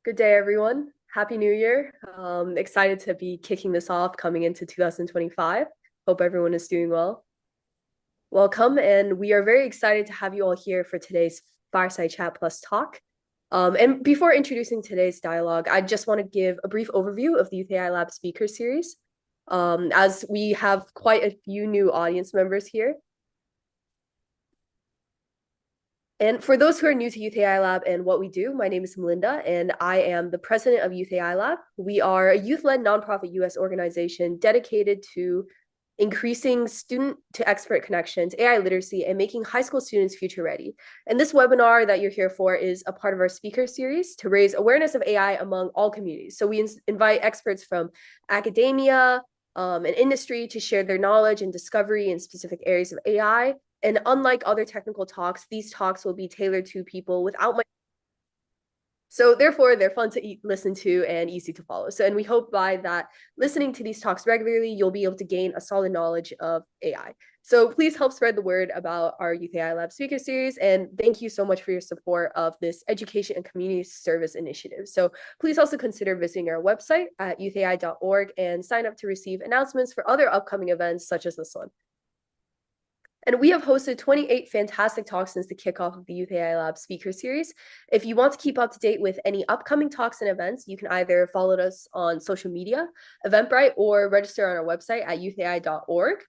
Good day, everyone. Happy New Year. Excited to be kicking this off coming into 2025. Hope everyone is doing well. Welcome, and we are very excited to have you all here for today's Fireside Chat Plus talk. And before introducing today's dialogue, I just want to give a brief overview of the Youth AI Lab speaker series, as we have quite a few new audience members here. And for those who are new to Youth AI Lab and what we do, my name is Melinda, and I am the president of Youth AI Lab. We are a youth-led nonprofit US organization dedicated to increasing student to expert connections, AI literacy, and making high school students future ready. And this webinar that you're here for is a part of our speaker series to raise awareness of AI among all communities. So we invite experts from academia and industry to share their knowledge and discovery in specific areas of AI. And unlike other technical talks, these talks will be tailored to people without much. So therefore, they're fun to listen to and easy to follow. So, and we hope by that listening to these talks regularly, you'll be able to gain a solid knowledge of AI. So please help spread the word about our Youth AI Lab speaker series. And thank you so much for your support of this education and community service initiative. So please also consider visiting our website at youthay.org and sign up to receive announcements for other upcoming events such as this one. And we have hosted 28 fantastic talks since the kickoff of the Youth AI Lab speaker series. If you want to keep up to date with any upcoming talks and events, you can either follow us on social media, Eventbrite, or register on our website at youthai.org.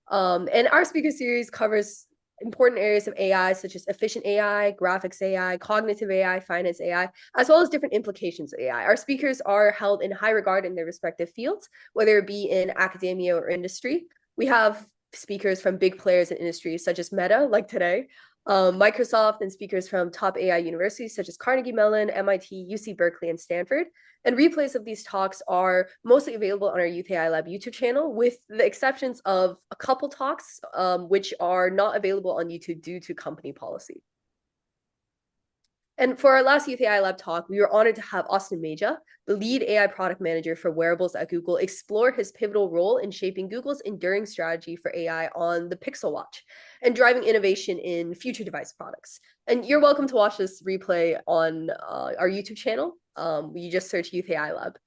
And our speaker series covers important areas of AI, such as efficient AI, graphics AI, cognitive AI, finance AI, as well as different implications of AI. Our speakers are held in high regard in their respective fields, whether it be in academia or industry. We have speakers from big players in industries such as Meta, like today, Microsoft, and speakers from top AI universities such as Carnegie Mellon, MIT, UC Berkeley, and Stanford. And replays of these talks are mostly available on our Youth AI Lab YouTube channel, with the exceptions of a couple talks, which are not available on YouTube due to company policy. And for our last Youth AI Lab talk, we were honored to have Austin Meja, the lead AI product manager for wearables at Google, explore his pivotal role in shaping Google's enduring strategy for AI on the Pixel Watch and driving innovation in future device products. And you're welcome to watch this replay on our YouTube channel. You just search Youth AI Lab.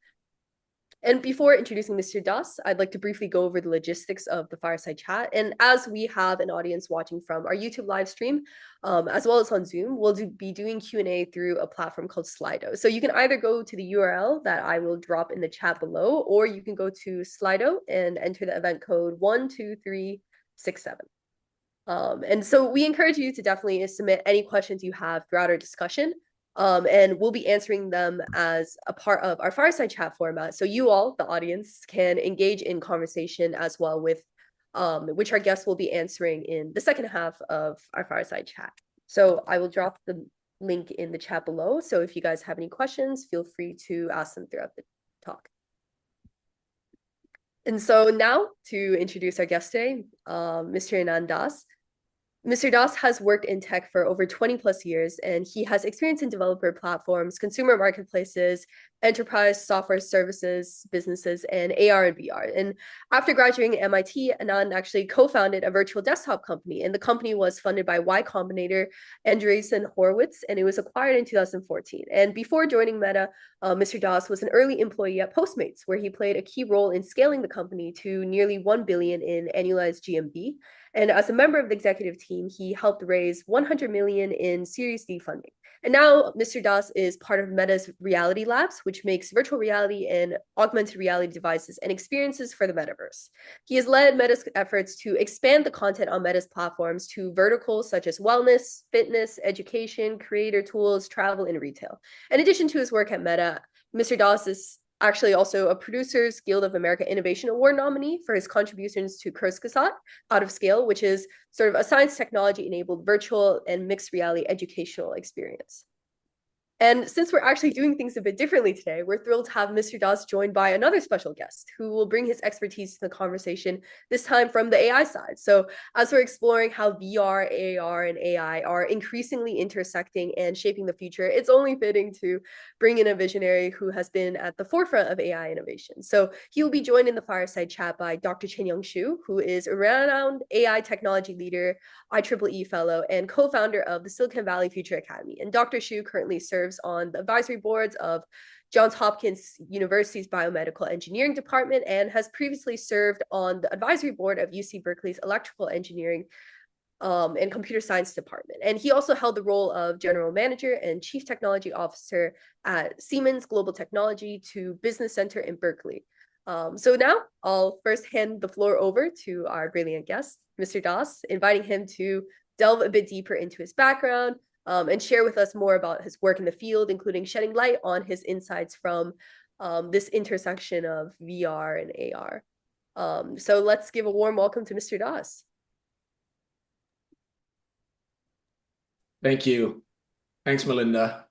And before introducing Mr. Dass, I'd like to briefly go over the logistics of the Fireside Chat. And as we have an audience watching from our YouTube live stream, as well as on Zoom, we'll be doing Q&A through a platform called Slido. So you can either go to the URL that I will drop in the chat below, or you can go to Slido and enter the event code 12367. And so we encourage you to definitely submit any questions you have throughout our discussion. And we'll be answering them as a part of our Fireside Chat format. So you all, the audience, can engage in conversation as well with which our guests will be answering in the second half of our Fireside Chat. So I will drop the link in the chat below. So if you guys have any questions, feel free to ask them throughout the talk. And so now to introduce our guest today, Mr. Anand Dass. Mr. Dass has worked in tech for over 20 plus years, and he has experience in developer platforms, consumer marketplaces, enterprise software services, businesses, and AR and VR. And after graduating at MIT, Anand actually co-founded a virtual desktop company, and the company was funded by Y Combinator, Andreessen, Horowitz, and it was acquired in 2014. And before joining Meta, Mr. Dass was an early employee at Postmates, where he played a key role in scaling the company to nearly 1 billion in annualized GMV. And as a member of the executive team, he helped raise 100 million in Series D funding. And now Mr. Dass is part of Meta's Reality Labs, which makes virtual reality and augmented reality devices and experiences for the metaverse. He has led Meta's efforts to expand the content on Meta's platforms to verticals such as wellness, fitness, education, creator tools, travel, and retail. In addition to his work at Meta, Mr. Dass is actually also a Producers Guild of America Innovation Award nominee for his contributions to Kurzgesagt, Out of Scale, which is sort of a science technology enabled virtual and mixed reality educational experience. And since we're actually doing things a bit differently today, we're thrilled to have Mr. Dass joined by another special guest who will bring his expertise to the conversation, this time from the AI side. So as we're exploring how VR, AR, and AI are increasingly intersecting and shaping the future, it's only fitting to bring in a visionary who has been at the forefront of AI innovation. So he will be joined in the Fireside Chat by Dr. Chenyang Xu, who is a renowned AI technology leader, IEEE Fellow, and co-founder of the Silicon Valley Future Academy. And Dr. Xu currently serves serves on the advisory boards of Johns Hopkins University's Biomedical Engineering Department and has previously served on the advisory board of UC Berkeley's Electrical Engineering and Computer Science Department. And he also held the role of General Manager and Chief Technology Officer at Siemens Global Technology to Business Center in Berkeley. So now I'll first hand the floor over to our brilliant guest, Mr. Dass, inviting him to delve a bit deeper into his background and share with us more about his work in the field, including shedding light on his insights from this intersection of VR and AR. So let's give a warm welcome to Mr. Dass. Thank you. Thanks, Melinda.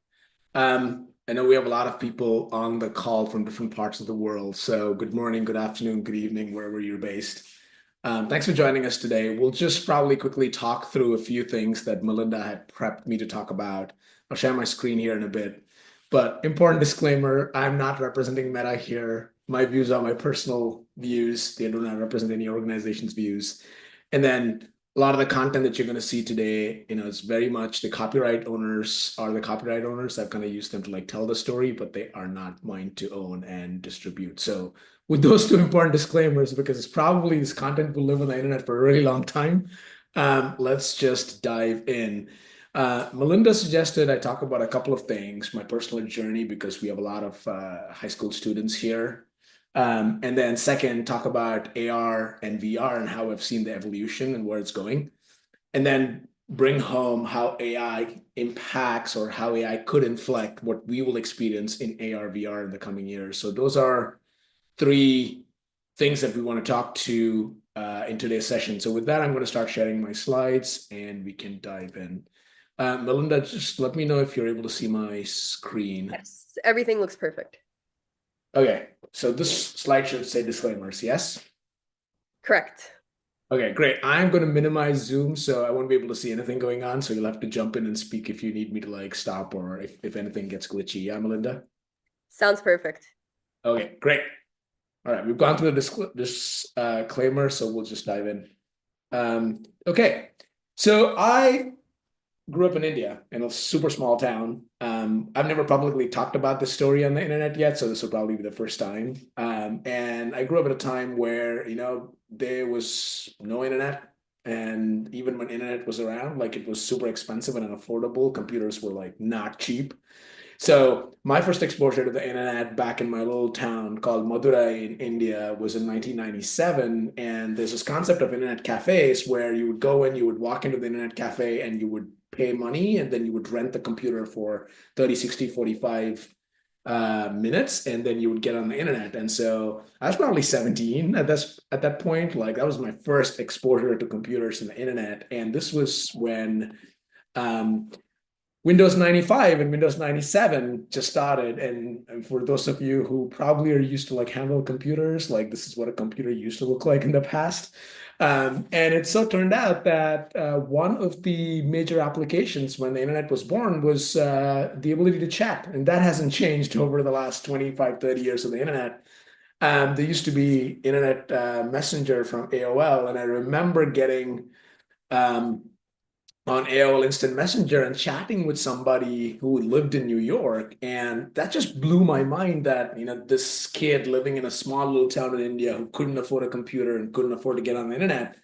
I know we have a lot of people on the call from different parts of the world. So good morning, good afternoon, good evening, wherever you're based. Thanks for joining us today. We'll just probably quickly talk through a few things that Melinda had prepped me to talk about. I'll share my screen here in a bit. But important disclaimer, I'm not representing Meta here. My views are my personal views. They do not represent any organization's views. And then a lot of the content that you're going to see today, is very much the copyright owners are the copyright owners. I've kind of used them to tell the story, but they are not mine to own and distribute. So with those two important disclaimers, because it's probably this content will live on the internet for a really long time, let's just dive in. Melinda suggested I talk about a couple of things, my personal journey, because we have a lot of high school students here. And then second, talk about AR and VR and how I've seen the evolution and where it's going. And then bring home how AI impacts or how AI could inflect what we will experience in AR, VR in the coming years. So those are three things that we want to talk to in today's session. So with that, I'm going to start sharing my slides and we can dive in. Melinda, just let me know if you're able to see my screen. Yes, everything looks perfect. Okay, so this slide should say disclaimers, yes? Correct. Okay, great. I'm going to minimize Zoom, so I won't be able to see anything going on. So you'll have to jump in and speak if you need me to stop or if anything gets glitchy. Yeah, Melinda? Sounds perfect. Okay, great. All right, we've gone through this disclaimer, so we'll just dive in. Okay, so I grew up in India in a super small town. I've never publicly talked about this story on the internet yet, so this will probably be the first time. And I grew up at a time where, there was no internet. And even when internet was around, it was super expensive and unaffordable. Computers were not cheap. So my first exposure to the internet back in my little town called Madurai in India was in 1997. And there's this concept of internet cafes where you would go in, you would walk into the internet cafe and you would pay money and then you would rent the computer for 30, 60, 45 minutes and then you would get on the internet. And so I was probably 17 at that point. That was my first exposure to computers and the internet. And this was when Windows 95 and Windows 97 just started. And for those of you who probably are used to handle computers, this is what a computer used to look like in the past. And it so turned out that one of the major applications when the internet was born was the ability to chat. And that hasn't changed over the last 25, 30 years of the internet. There used to be Internet Messenger from AOL. And I remember getting on AOL Instant Messenger and chatting with somebody who lived in New York. And that just blew my mind that, this kid living in a small little town in India who couldn't afford a computer and couldn't afford to get on the internet.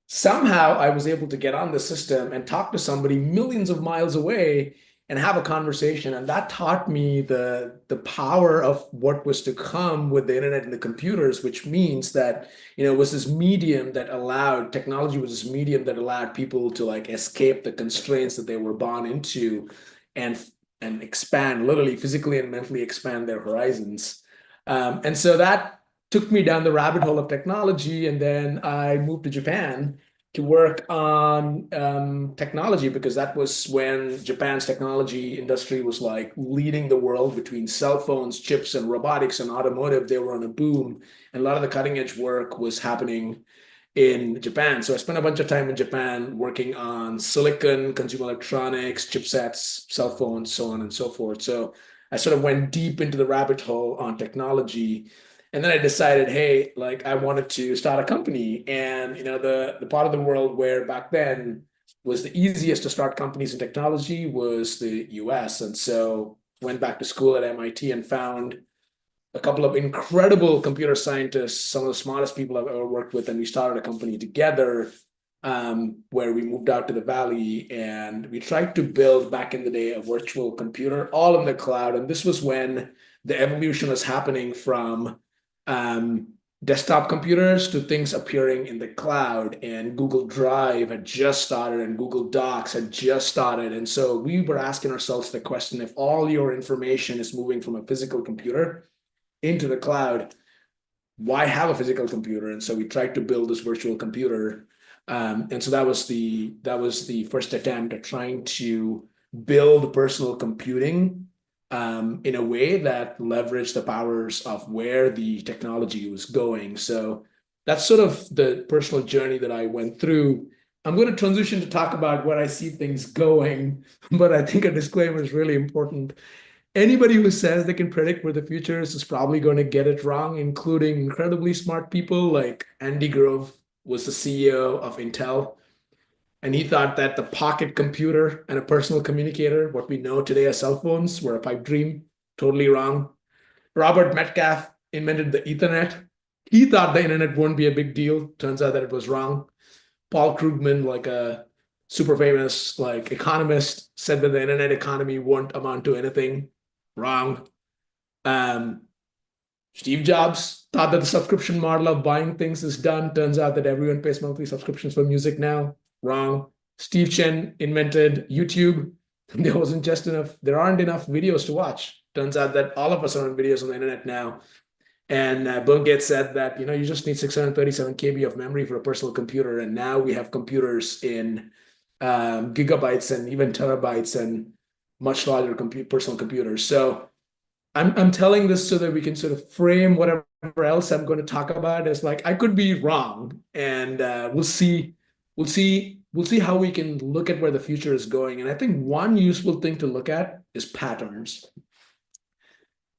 Somehow I was able to get on the system and talk to somebody millions of miles away and have a conversation. And that taught me the power of what was to come with the internet and the computers, which means that, it was this medium that allowed, technology was this medium that allowed people to escape the constraints that they were born into and expand, literally physically and mentally expand their horizons. And so that took me down the rabbit hole of technology. And then I moved to Japan to work on technology because that was when Japan's technology industry was leading the world between cell phones, chips, and robotics and automotive. They were on a boom, and a lot of the cutting edge work was happening in Japan. So I spent a bunch of time in Japan working on silicon, consumer electronics, chipsets, cell phones, so on and so forth. So I sort of went deep into the rabbit hole on technology. And then I decided, hey, I wanted to start a company. And, the part of the world where back then was the easiest to start companies in technology was the US. And so went back to school at MIT and found a couple of incredible computer scientists, some of the smartest people I've ever worked with, and we started a company together where we moved out to the Valley and we tried to build back in the day a virtual computer, all in the cloud. And this was when the evolution was happening from desktop computers to things appearing in the cloud, and Google Drive had just started and Google Docs had just started. And so we were asking ourselves the question, if all your information is moving from a physical computer into the cloud, why have a physical computer? And so we tried to build this virtual computer. And so that was the first attempt at trying to build personal computing in a way that leveraged the powers of where the technology was going. So that's sort of the personal journey that I went through. I'm going to transition to talk about where I see things going, but I think a disclaimer is really important. Anybody who says they can predict where the future is probably going to get it wrong, including incredibly smart people like Andy Grove was the CEO of Intel. And he thought that the pocket computer and a personal communicator, what we know today as cell phones, were a pipe dream. Totally wrong. Robert Metcalfe invented the Ethernet. He thought the internet wouldn't be a big deal. Turns out that it was wrong. Paul Krugman, like a super famous economist, said that the internet economy won't amount to anything. Wrong. Steve Jobs thought that the subscription model of buying things is done. Turns out that everyone pays monthly subscriptions for music now. Wrong. Steve Chen invented YouTube. There aren't enough videos to watch. Turns out that all of us are on videos on the internet now. And Bill Gates said that, you just need 637 KB of memory for a personal computer. And now we have computers in gigabytes and even terabytes and much larger personal computers. So I'm telling this so that we can sort of frame whatever else I'm going to talk about as I could be wrong, and we'll see how we can look at where the future is going. And I think one useful thing to look at is patterns.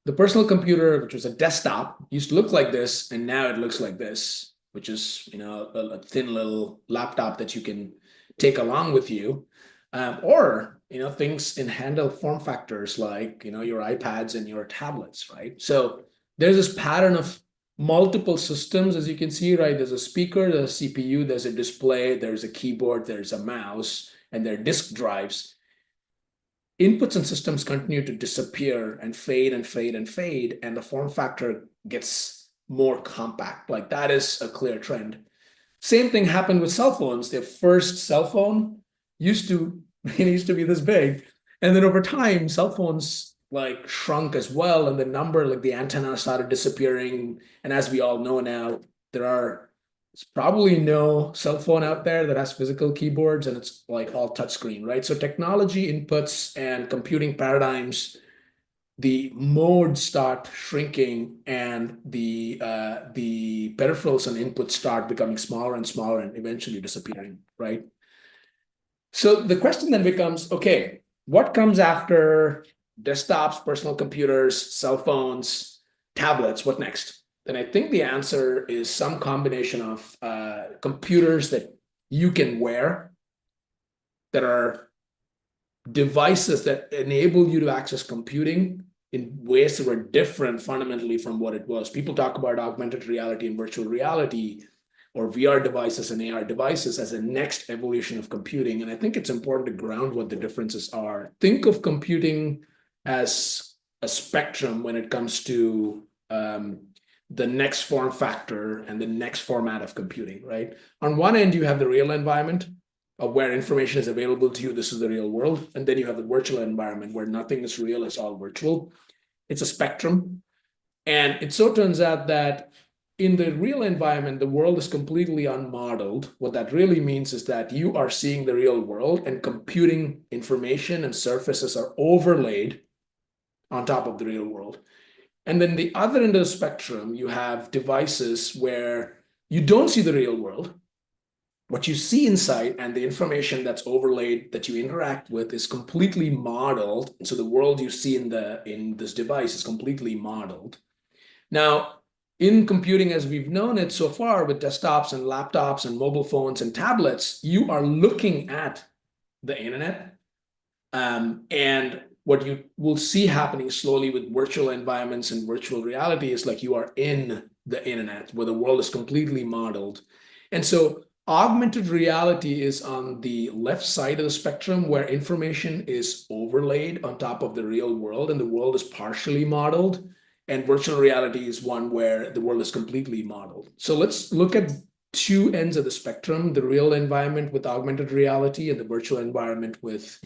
The personal computer, which was a desktop, used to look like this, and now it looks like this, which is a thin little laptop that you can take along with you, or things in handle form factors like your iPads and your tablets, right? So there's this pattern of multiple systems, as you can see, right? There's a speaker, there's a CPU, there's a display, there's a keyboard, there's a mouse, and there are disk drives. Inputs and systems continue to disappear and fade and fade and fade, and the form factor gets more compact. That is a clear trend. Same thing happened with cell phones. Their first cell phone used to be this big, and then over time, cell phones shrunk as well, and the antenna started disappearing. And as we all know now, there's probably no cell phone out there that has physical keyboards, and it's all touchscreen, right? So technology inputs and computing paradigms, the modes start shrinking, and the peripherals and inputs start becoming smaller and smaller and eventually disappearing, right? So the question then becomes, okay, what comes after desktops, personal computers, cell phones, tablets? What next? And I think the answer is some combination of computers that you can wear, that are devices that enable you to access computing in ways that were different fundamentally from what it was. People talk about augmented reality and virtual reality, or VR devices and AR devices, as a next evolution of computing. And I think it's important to ground what the differences are. Think of computing as a spectrum when it comes to the next form factor and the next format of computing, right? On one end, you have the real environment of where information is available to you. This is the real world. And then you have the virtual environment where nothing is real, it's all virtual. It's a spectrum. And it so turns out that in the real environment, the world is completely unmodeled. What that really means is that you are seeing the real world, and computing information and surfaces are overlaid on top of the real world. And then the other end of the spectrum, you have devices where you don't see the real world. What you see inside and the information that's overlaid that you interact with is completely modeled. And so the world you see in this device is completely modeled. Now, in computing as we've known it so far with desktops and laptops and mobile phones and tablets, you are looking at the internet. And what you will see happening slowly with virtual environments and virtual reality is like you are in the internet where the world is completely modeled. And so augmented reality is on the left side of the spectrum where information is overlaid on top of the real world and the world is partially modeled. And virtual reality is one where the world is completely modeled. So let's look at two ends of the spectrum, the real environment with augmented reality and the virtual environment with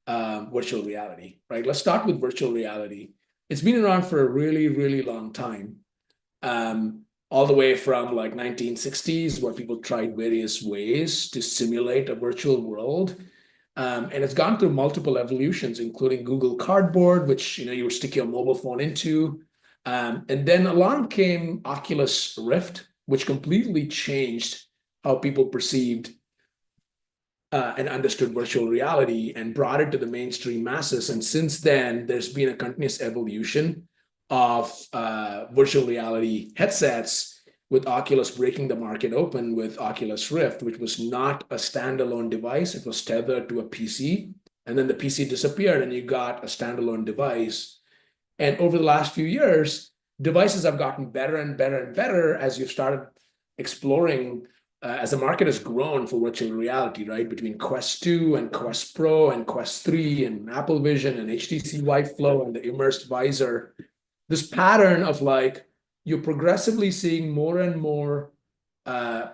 virtual reality, right? Let's start with virtual reality. It's been around for a really, really long time. All the way from like 1960s, where people tried various ways to simulate a virtual world. And it's gone through multiple evolutions, including Google Cardboard, which you would stick your mobile phone into. And then along came Oculus Rift, which completely changed how people perceived and understood virtual reality and brought it to the mainstream masses. And since then, there's been a continuous evolution of virtual reality headsets, with Oculus breaking the market open with Oculus Rift, which was not a standalone device. It was tethered to a PC. And then the PC disappeared and you got a standalone device. And over the last few years, devices have gotten better and better and better as you've started exploring as the market has grown for virtual reality, right? Between Quest 2 and Quest Pro and Quest 3 and Apple Vision and HTC Vive Flow and the immersed visor, this pattern of like, you're progressively seeing more and more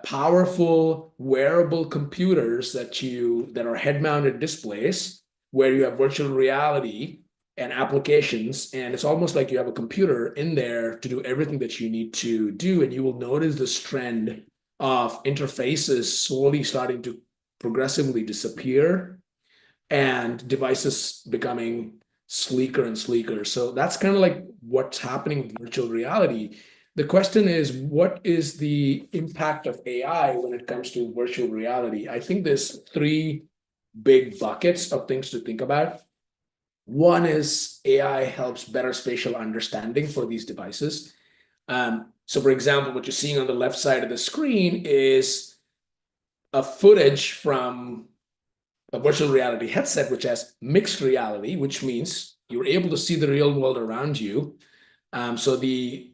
powerful wearable computers that are head-mounted displays where you have virtual reality and applications, and it's almost like you have a computer in there to do everything that you need to do. And you will notice this trend of interfaces slowly starting to progressively disappear and devices becoming sleeker and sleeker. So that's kind of like what's happening with virtual reality. The question is, what is the impact of AI when it comes to virtual reality? I think there's three big buckets of things to think about. One is AI helps better spatial understanding for these devices. So for example, what you're seeing on the left side of the screen is a footage from a virtual reality headset, which has mixed reality, which means you're able to see the real world around you. So the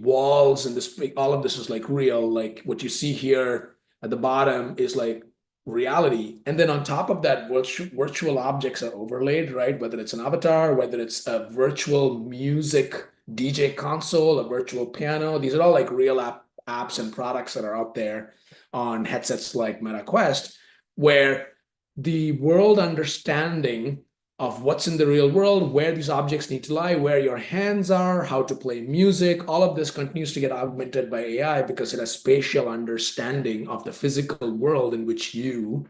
walls and all of this is like real. Like what you see here at the bottom is like reality. And then on top of that, virtual objects are overlaid, right? Whether it's an avatar, whether it's a virtual music DJ console, a virtual piano. These are all like real apps and products that are out there on headsets like Meta Quest, where the world understanding of what's in the real world, where these objects need to lie, where your hands are, how to play music, all of this continues to get augmented by AI because it has spatial understanding of the physical world in which you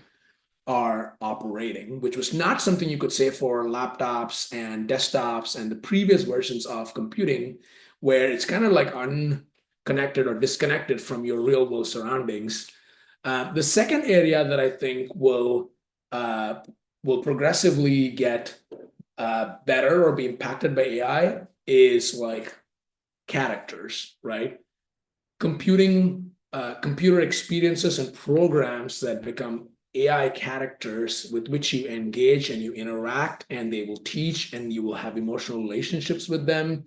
are operating, which was not something you could say for laptops and desktops and the previous versions of computing, where it's kind of like unconnected or disconnected from your real world surroundings. The second area that I think will progressively get better or be impacted by AI is like characters, right? Computer experiences and programs that become AI characters with which you engage and you interact, and they will teach and you will have emotional relationships with them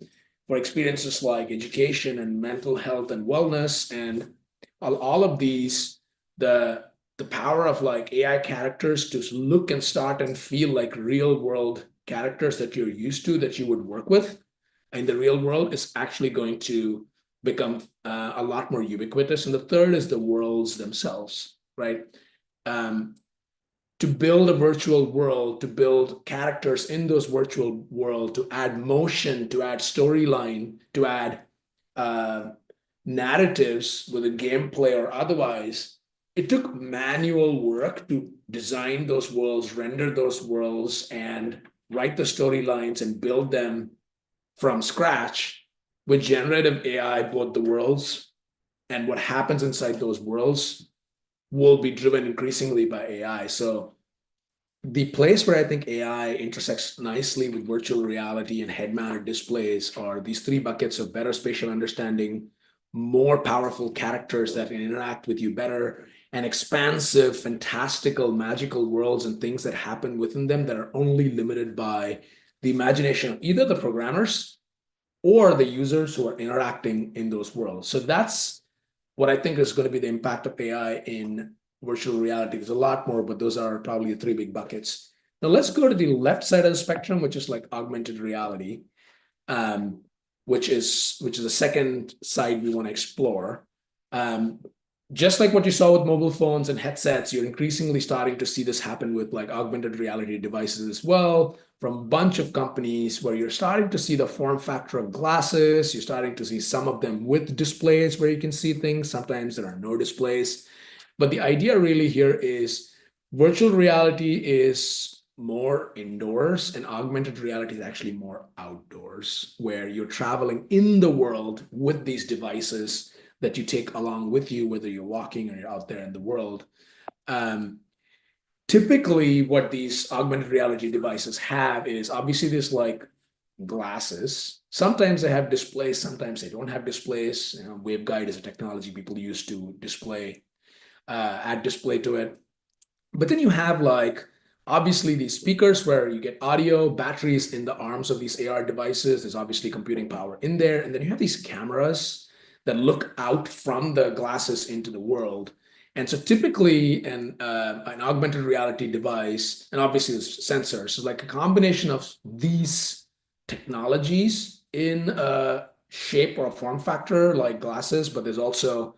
for experiences like education and mental health and wellness. And all of these, the power of like AI characters to look and start and feel like real world characters that you're used to, that you would work with in the real world, is actually going to become a lot more ubiquitous. And the third is the worlds themselves, right? To build a virtual world, to build characters in those virtual world, to add motion, to add storyline, to add narratives with a gameplay or otherwise, it took manual work to design those worlds, render those worlds, and write the storylines and build them from scratch. With generative AI, both the worlds and what happens inside those worlds will be driven increasingly by AI. So the place where I think AI intersects nicely with virtual reality and head-mounted displays are these three buckets of better spatial understanding, more powerful characters that can interact with you better, and expansive, fantastical, magical worlds and things that happen within them that are only limited by the imagination of either the programmers or the users who are interacting in those worlds. So that's what I think is going to be the impact of AI in virtual reality. There's a lot more, but those are probably the three big buckets. Now let's go to the left side of the spectrum, which is like augmented reality, um, which is the second side we want to explore. Um, just like what you saw with mobile phones and headsets, you're increasingly starting to see this happen with like augmented reality devices as well, from a bunch of companies where you're starting to see the form factor of glasses. You're starting to see some of them with displays where you can see things. Sometimes there are no displays. But the idea really here is virtual reality is more indoors and augmented reality is actually more outdoors, where you're traveling in the world with these devices that you take along with you, whether you're walking or you're out there in the world. Um, Typically, what these augmented reality devices have is obviously this like glasses. Sometimes they have displays, sometimes they don't have displays. You know, waveguide is a technology people use to display, add display to it. But then you have like obviously these speakers where you get audio, batteries in the arms of these AR devices. There's obviously computing power in there. And then you have these cameras that look out from the glasses into the world. And so typically an augmented reality device, and obviously there's sensors, so like a combination of these technologies in a shape or a form factor like glasses, but there's also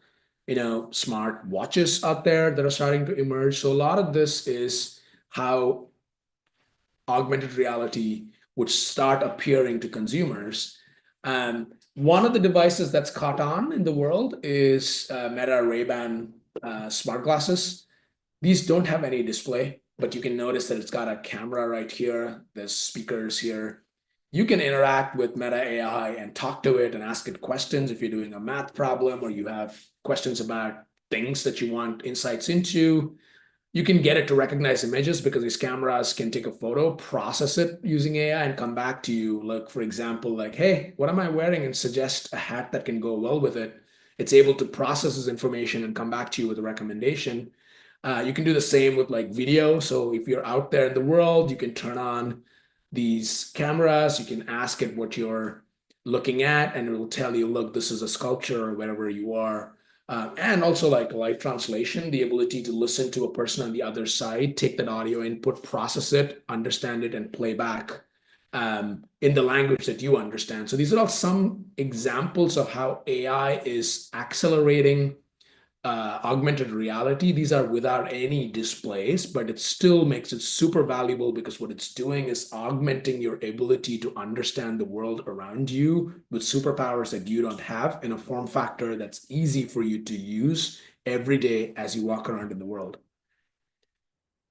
smart watches out there that are starting to emerge. So a lot of this is how augmented reality would start appearing to consumers. One of the devices that's caught on in the world is Meta Ray-Ban smart glasses. These don't have any display, but you can notice that it's got a camera right here. There's speakers here. You can interact with Meta AI and talk to it and ask it questions if you're doing a math problem or you have questions about things that you want insights into. You can get it to recognize images because these cameras can take a photo, process it using AI, and come back to you. Look, for example, like, hey, what am I wearing? And suggest a hat that can go well with it. It's able to process this information and come back to you with a recommendation. You can do the same with like video. So if you're out there in the world, you can turn on these cameras. You can ask it what you're looking at, and it will tell you, look, this is a sculpture or wherever you are. And also like live translation, the ability to listen to a person on the other side, take that audio input, process it, understand it, and play back in the language that you understand. So these are all some examples of how AI is accelerating augmented reality. These are without any displays, but it still makes it super valuable because what it's doing is augmenting your ability to understand the world around you with superpowers that you don't have in a form factor that's easy for you to use every day as you walk around in the world.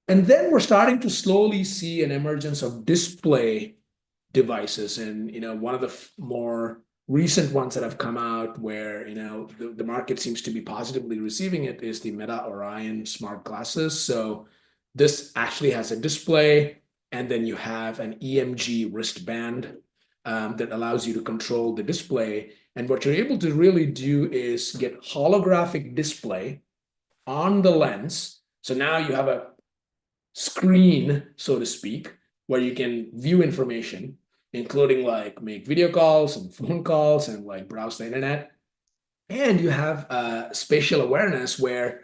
And then we're starting to slowly see an emergence of display devices. And one of the more recent ones that have come out where the market seems to be positively receiving it is the Meta Orion smart glasses. So this actually has a display, and then you have an EMG wristband that allows you to control the display. And what you're able to really do is get holographic display on the lens. So now you have a screen, so to speak, where you can view information, including like make video calls and phone calls and like browse the internet. And you have spatial awareness where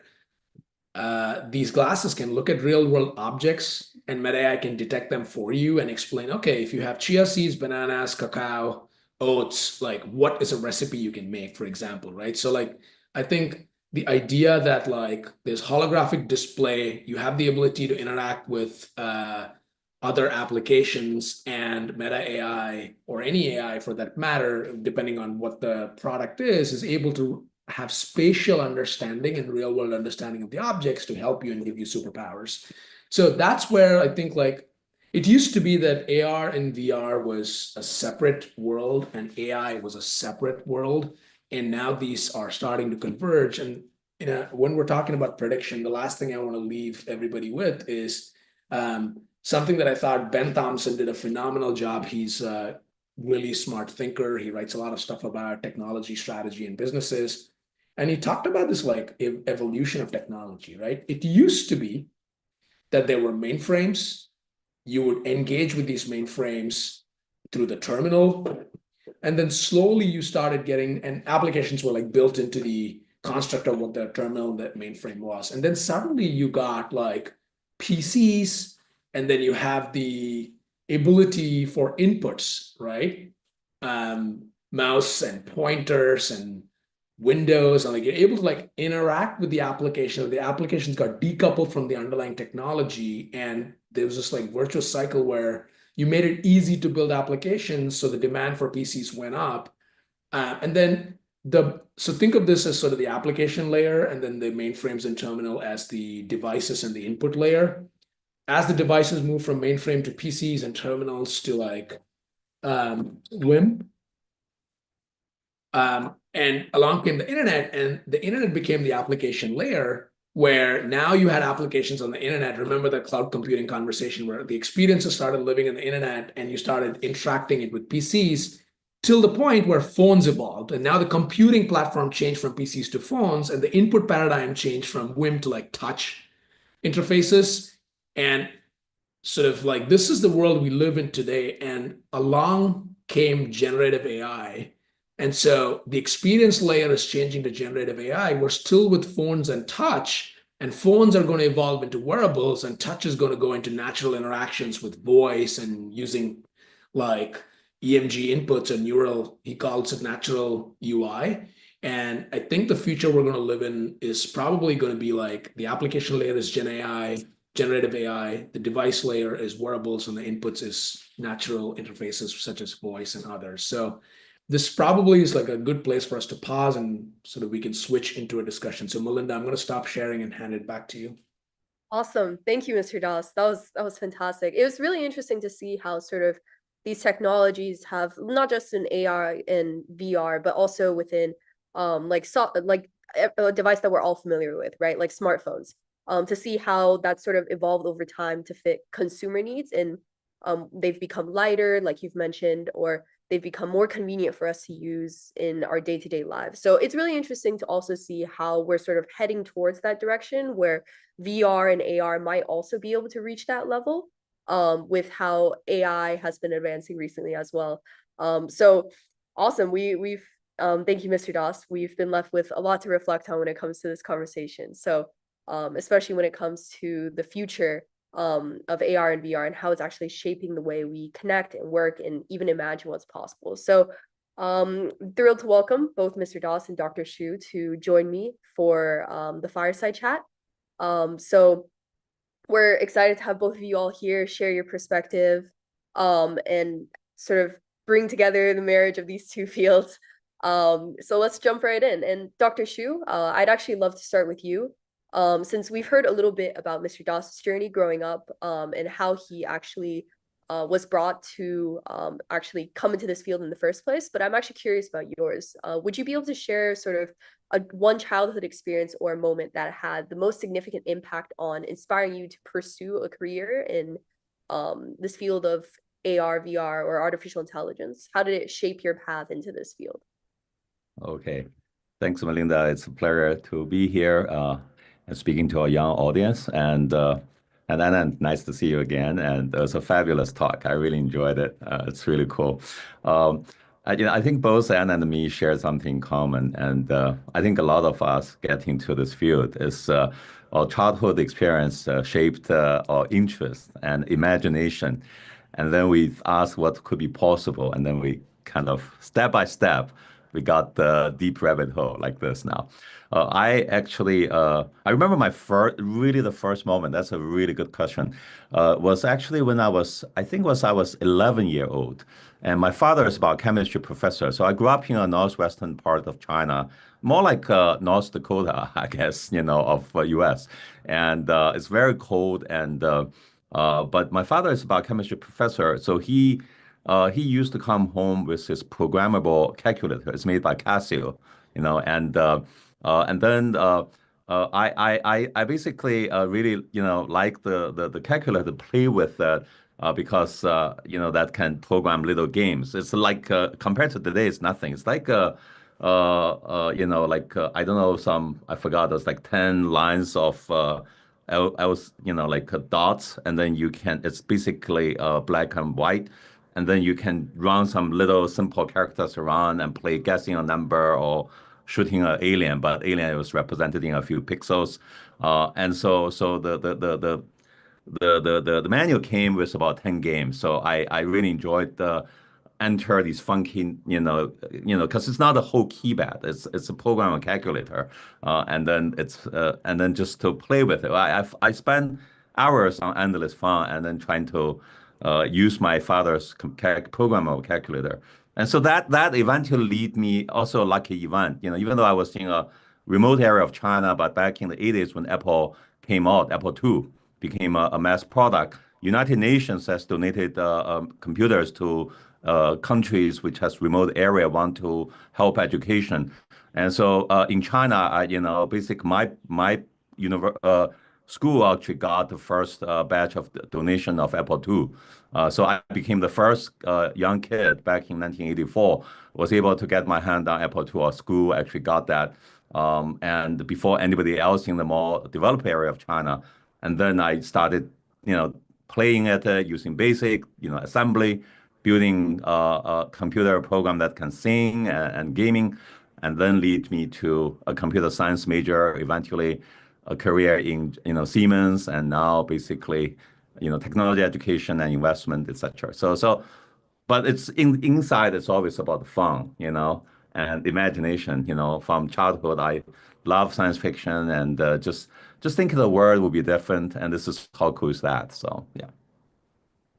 these glasses can look at real world objects and Meta AI can detect them for you and explain, okay, if you have chia seeds, bananas, cacao, oats, like what is a recipe you can make, for example, right? So like, I think the idea that like there's holographic display, you have the ability to interact with other applications, and Meta AI or any AI for that matter, depending on what the product is able to have spatial understanding and real world understanding of the objects to help you and give you superpowers. So that's where I think like it used to be that AR and VR was a separate world and AI was a separate world. And now these are starting to converge. And when we're talking about prediction, the last thing I want to leave everybody with is something that I thought Ben Thompson did a phenomenal job. He's a really smart thinker. He writes a lot of stuff about technology, strategy, and businesses. And he talked about this like evolution of technology, right? It used to be that there were mainframes. You would engage with these mainframes through the terminal. And then slowly you started getting, and applications were like built into the construct of what the terminal, that mainframe was. And then suddenly you got like PCs, and then you have the ability for inputs, right? Mouse and pointers and windows, and like you're able to like interact with the application. The applications got decoupled from the underlying technology, and there was this like virtuous cycle where you made it easy to build applications, so the demand for PCs went up. And then so think of this as sort of the application layer, and then the mainframes and terminal as the devices and the input layer. As the devices move from mainframe to PCs and terminals to like WIM, and along came the internet, and the internet became the application layer where now you had applications on the internet. Remember the cloud computing conversation where the experiences started living in the internet and you started interacting it with PCs till the point where phones evolved. And now the computing platform changed from PCs to phones, and the input paradigm changed from WIM to like touch interfaces. And sort of like this is the world we live in today. And along came generative AI. And so the experience layer is changing to generative AI. We're still with phones and touch, and phones are going to evolve into wearables, and touch is going to go into natural interactions with voice and using like EMG inputs or neural, he calls it natural UI. And I think the future we're going to live in is probably going to be like the application layer is Gen AI, generative AI, the device layer is wearables, and the inputs is natural interfaces such as voice and others. So this probably is like a good place for us to pause and so that we can switch into a discussion. So Melinda, I'm going to stop sharing and hand it back to you. Awesome. Thank you, Mr. Dass. That was fantastic. It was really interesting to see how sort of these technologies have not just in AR and VR, but also within like a device that we're all familiar with, right? Like smartphones. To see how that sort of evolved over time to fit consumer needs, and they've become lighter, like you've mentioned, or they've become more convenient for us to use in our day-to-day lives. So it's really interesting to also see how we're sort of heading towards that direction where VR and AR might also be able to reach that level, with how AI has been advancing recently as well. So awesome. Thank you, Mr. Dass. We've been left with a lot to reflect on when it comes to this conversation. So especially when it comes to the future of AR and VR and how it's actually shaping the way we connect and work and even imagine what's possible. So thrilled to welcome both Mr. Dass and Dr. Xu to join me for the fireside chat. So we're excited to have both of you all here, share your perspective, and sort of bring together the marriage of these two fields. So let's jump right in. And Dr. Xu, I'd actually love to start with you. Since we've heard a little bit about Mr. Doss's journey growing up, and how he actually was brought to actually come into this field in the first place. But I'm actually curious about yours. Would you be able to share sort of one childhood experience or a moment that had the most significant impact on inspiring you to pursue a career in this field of AR, VR, or artificial intelligence? How did it shape your path into this field? Okay. Thanks, Melinda. It's a pleasure to be here and speaking to a young audience. And Anand, nice to see you again. And it was a fabulous talk. I really enjoyed it. It's really cool. I think both Anand and me share something in common. And I think a lot of us get into this field is our childhood experience shaped our interest and imagination. And then we asked what could be possible. And then we kind of step by step we got the deep rabbit hole like this now. I remember my really the first moment. That's a really good question. Was actually when I was 11 year old, and my father is a biochemistry professor. So I grew up in a northwestern part of China, more like North Dakota, I guess, of U.S. And it's very cold, and but my father is a biochemistry professor, so he used to come home with his programmable calculator. It's made by Casio, and then I basically really like the calculator to play with that because that can program little games. It's like compared to today, it's nothing. It's like I don't know, I forgot, there's like 10 lines of I was, like dots, and then it's basically black and white, and then you can run some little simple characters around and play guessing a number or shooting an alien, but alien was represented in a few pixels. And so the manual came with about 10 games. So I really enjoyed the enter these funky, because it's not a whole keypad. It's a program and calculator, and then just to play with it. I spent hours on endless fun, and then trying to use my father's programmable calculator. And so that eventually lead me also a lucky event. Even though I was in a remote area of China, but back in the 80s when Apple came out, Apple II became a mass product. United Nations has donated computers to countries which has remote area want to help education. And so in China, my school actually got the first batch of donation of Apple II. So I became the first young kid back in 1984, was able to get my hand on Apple II. Our school actually got that. And before anybody else in the more developed area of China. And then I started, playing at it using basic, assembly, building a computer program that can sing and gaming, and then lead me to a computer science major, eventually a career in Siemens, and now basically technology education and investment, etc. But it's inside. It's always about the fun, and imagination. From childhood, I love science fiction, and just think the world will be different, and this is how cool is that. So yeah.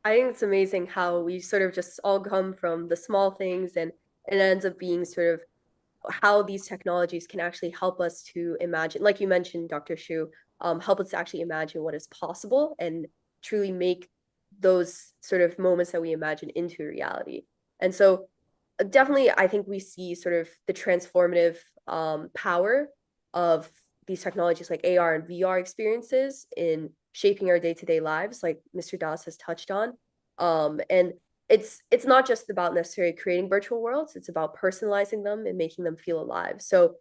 I think it's amazing how we sort of just all come from the small things, and it ends up being sort of how these technologies can actually help us to imagine, like you mentioned, Dr. Xu, help us to actually imagine what is possible and truly make those sort of moments that we imagine into reality. And so definitely, I think we see sort of the transformative power of these technologies like AR and VR experiences in shaping our day-to-day lives, like Mr. Das has touched on. And it's not just about necessarily creating virtual worlds, it's about personalizing them and making them feel alive. So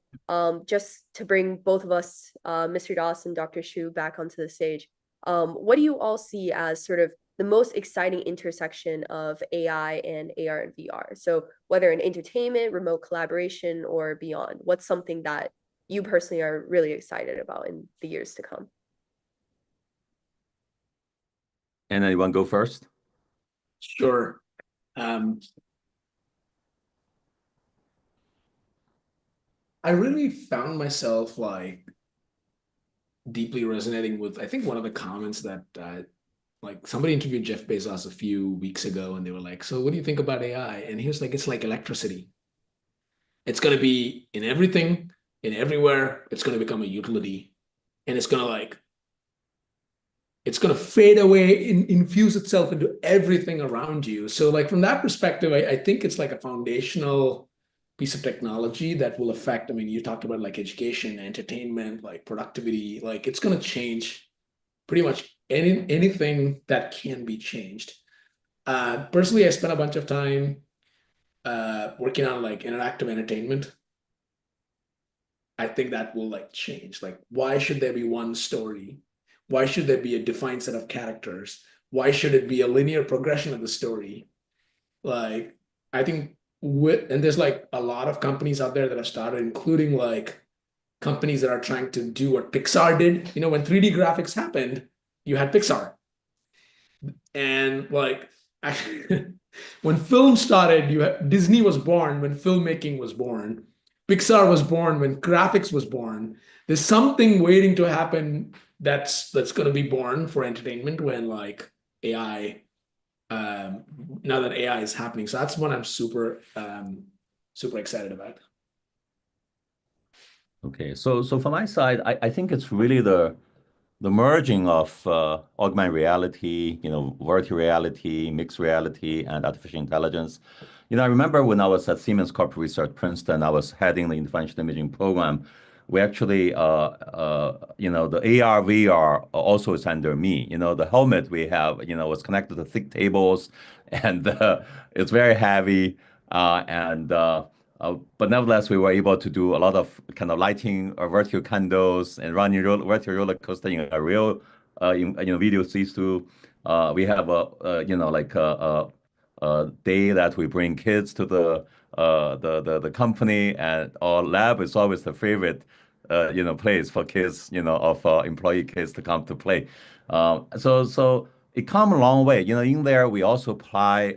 just to bring both of us, Mr. Das and Dr. Xu, back onto the stage, what do you all see as sort of the most exciting intersection of AI and AR and VR? So whether in entertainment, remote collaboration, or beyond, what's something that you personally are really excited about in the years to come? And anyone go first? Sure. I really found myself like deeply resonating with, I think, one of the comments that like somebody interviewed Jeff Bezos a few weeks ago, and they were like, so what do you think about AI? And he was like, it's like electricity. It's going to be in everything, in everywhere. It's going to become a utility, and it's going to fade away, infuse itself into everything around you. So like from that perspective, I think it's like a foundational piece of technology that will affect, I mean, you talked about like education, entertainment, like productivity, like it's going to change pretty much anything that can be changed. Personally, I spent a bunch of time working on like interactive entertainment. I think that will like change. Like, why should there be one story? Why should there be a defined set of characters? Why should it be a linear progression of the story? Like, I think and there's like a lot of companies out there that have started, including like companies that are trying to do what Pixar did. When 3D graphics happened, you had Pixar. And like, when film started, Disney was born when filmmaking was born. Pixar was born when graphics was born. There's something waiting to happen that's going to be born for entertainment when like AI, now that AI is happening. So that's what I'm super excited about. Okay, so from my side, I think it's really the merging of augmented reality, virtual reality, mixed reality, and artificial intelligence. I remember when I was at Siemens Corporate Research, Princeton, I was heading the interventional imaging program. We actually, the AR, VR also is under me. The helmet we have, was connected to thick tables, and it's very heavy. And But nevertheless, we were able to do a lot of kind of lighting virtual candles and running virtual roller coaster in a real, video see-through. We have like a day that we bring kids to the company, and our lab is always the favorite, place for kids, of employee kids to come to play. So it come a long way. In there we also apply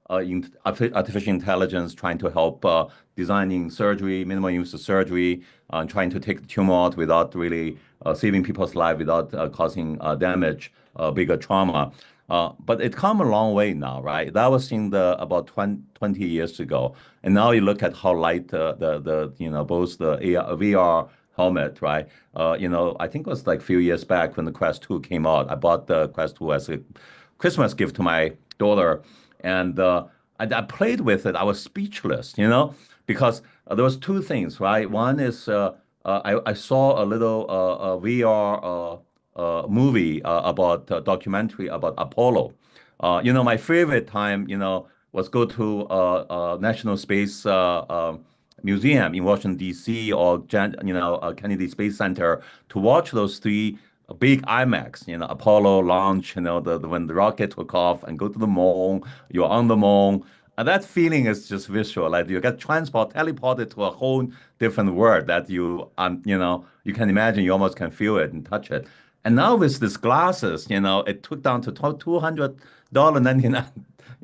artificial intelligence, trying to help designing surgery, minimal use of surgery, trying to take the tumor out without really saving people's life, without causing damage, bigger trauma. But it come a long way now, right? That was in the about 20 years ago. And now you look at how light both the AR, VR helmet, right? I think it was like a few years back when the Quest 2 came out. I bought the Quest 2 as a Christmas gift to my daughter, and I played with it. I was speechless, because there was two things, right? One is I saw a little VR movie about documentary about Apollo. My favorite time, was go to National Space Museum in Washington D.C. or Kennedy Space Center to watch those three big IMAX, Apollo launch, when the rocket took off and go to the moon, you're on the moon. And that feeling is just visual. Like you get teleported to a whole different world that you can imagine, you almost can feel it and touch it. And now with these glasses, it took down to $200.99,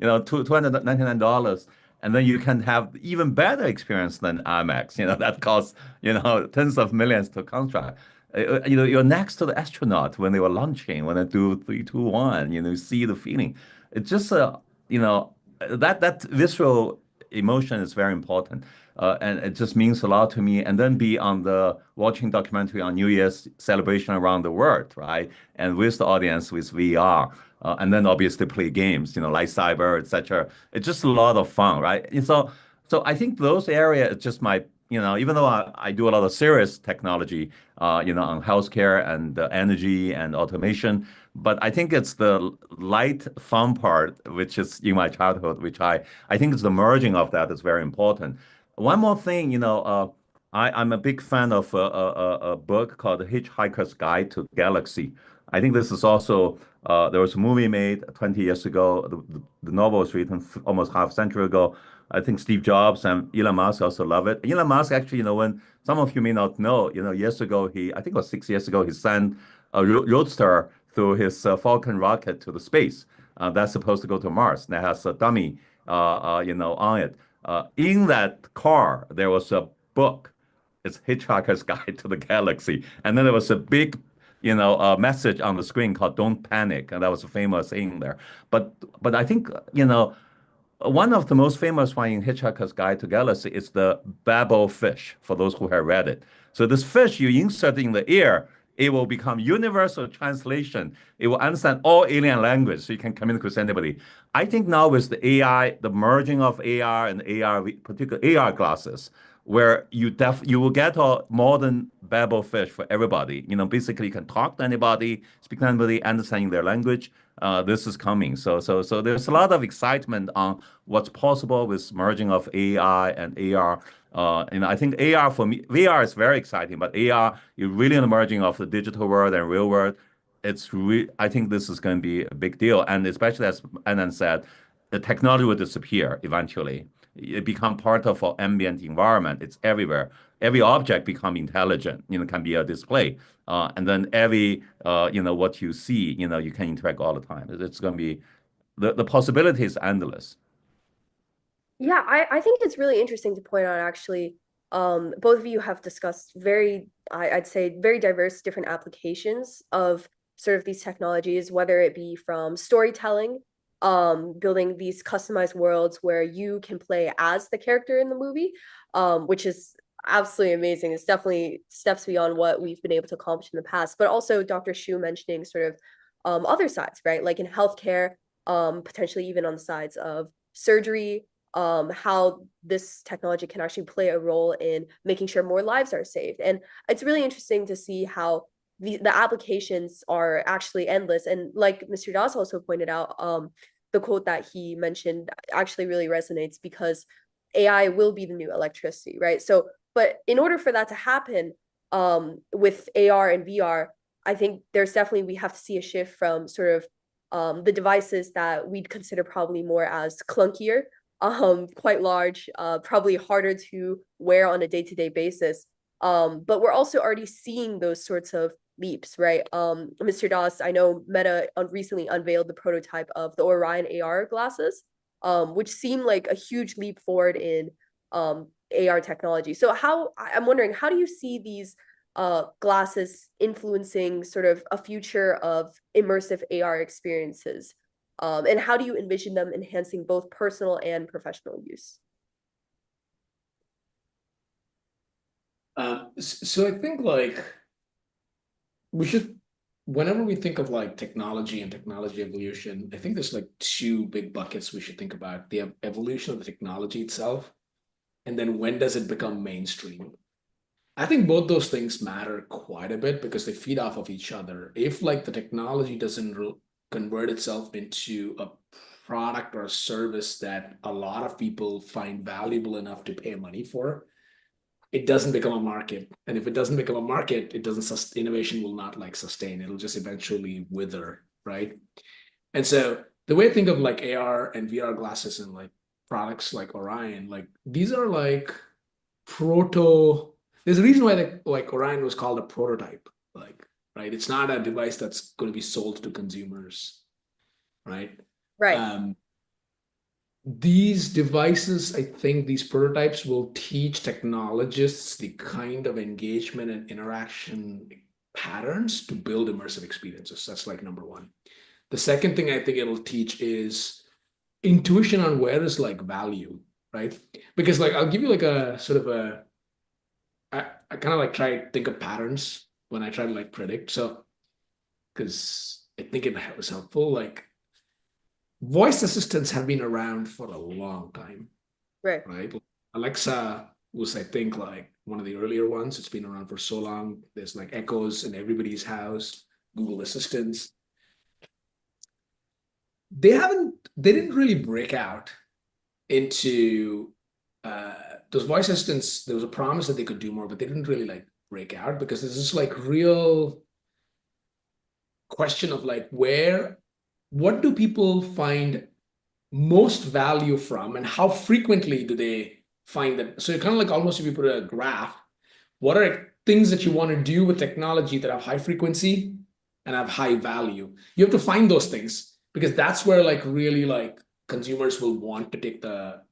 $299. And then you can have even better experience than IMAX, that costs, tens of millions to contract. You're next to the astronaut when they were launching, when they do 3, 2, 1, you see the feeling. It's just that visceral emotion is very important, and it just means a lot to me. And then be on the watching documentary on New Year's celebration around the world, right? And with the audience with VR, and then obviously play games, like cyber, etc. It's just a lot of fun, right? And so I think those areas just my even though I do a lot of serious technology, on healthcare and energy and automation, but I think it's the light fun part, which is in my childhood, which I think is the merging of that is very important. One more thing, I'm a big fan of a book called The Hitchhiker's Guide to the Galaxy. I think this is also, there was a movie made 20 years ago. The novel was written almost half a century ago. I think Steve Jobs and Elon Musk also love it. Elon Musk actually, when some of you may not know, years ago, I think it was 6 years ago, he sent a roadster through his Falcon rocket to the space. That's supposed to go to Mars. That has a dummy, on it. In that car, there was a book. It's Hitchhiker's Guide to the Galaxy. And then there was a big, message on the screen called "Don't Panic," and that was a famous thing there. But I think, one of the most famous one in Hitchhiker's Guide to Galaxy is the Babel fish, for those who have read it. So this fish you insert in the ear, it will become universal translation. It will understand all alien language, so you can communicate with anybody. I think now with the AI, the merging of AR and AR, particularly AR glasses, where you will get a modern Babel fish for everybody. Basically you can talk to anybody, speak to anybody, understanding their language. This is coming. So there's a lot of excitement on what's possible with merging of AI and AR. And I think AR for me, VR is very exciting, but AR, you're really in the merging of the digital world and real world. I think this is going to be a big deal. And especially as Anand said, the technology will disappear eventually. It become part of our ambient environment. It's everywhere. Every object become intelligent, can be a display. And then every, what you see, you can interact all the time. It's going to be, the possibility is endless. Yeah, I think it's really interesting to point out actually. Both of you have discussed I'd say very diverse different applications of sort of these technologies, whether it be from storytelling, building these customized worlds where you can play as the character in the movie, which is absolutely amazing. It's definitely steps beyond what we've been able to accomplish in the past, but also Dr. Xu mentioning sort of other sides, right? Like in healthcare, potentially even on the sides of surgery, how this technology can actually play a role in making sure more lives are saved. And it's really interesting to see how the applications are actually endless. And like Mr. Das also pointed out, the quote that he mentioned actually really resonates because AI will be the new electricity, right? So, but in order for that to happen, with AR and VR, I think there's definitely, we have to see a shift from sort of the devices that we'd consider probably more as clunkier, quite large, probably harder to wear on a day-to-day basis. But we're also already seeing those sorts of leaps, right? Mr. Dass, I know Meta recently unveiled the prototype of the Orion AR glasses, which seem like a huge leap forward in AR technology. So I'm wondering, how do you see these glasses influencing sort of a future of immersive AR experiences? And how do you envision them enhancing both personal and professional use? So I think like we should, whenever we think of like technology and technology evolution, I think there's like two big buckets we should think about: the evolution of the technology itself, and then when does it become mainstream? I think both those things matter quite a bit because they feed off of each other. If like the technology doesn't convert itself into a product or a service that a lot of people find valuable enough to pay money for, it doesn't become a market. And if it doesn't become a market, it doesn't innovation will not like sustain. It'll just eventually wither, right? And so the way I think of like AR and VR glasses and like products like Orion, like these are like proto. There's a reason why like Orion was called a prototype, like, right? It's not a device that's going to be sold to consumers, right? Right. These devices, I think these prototypes will teach technologists the kind of engagement and interaction patterns to build immersive experiences. That's like number one. The second thing I think it'll teach is intuition on where is like value, right? Because like I'll give you like a sort of a, I kind of like try to think of patterns when I try to like predict. So, because I think it was helpful, like voice assistants have been around for a long time, Right. right? Alexa was, I think, like one of the earlier ones. It's been around for so long. There's like Echoes in everybody's house, Google Assistants. They didn't really break out into those voice assistants. There was a promise that they could do more, but they didn't really like break out because there's this like real question of like what do people find most value from and how frequently do they find that? So kind of like almost if you put a graph, what are things that you want to do with technology that have high frequency and have high value? You have to find those things because that's where like really like consumers will want to take the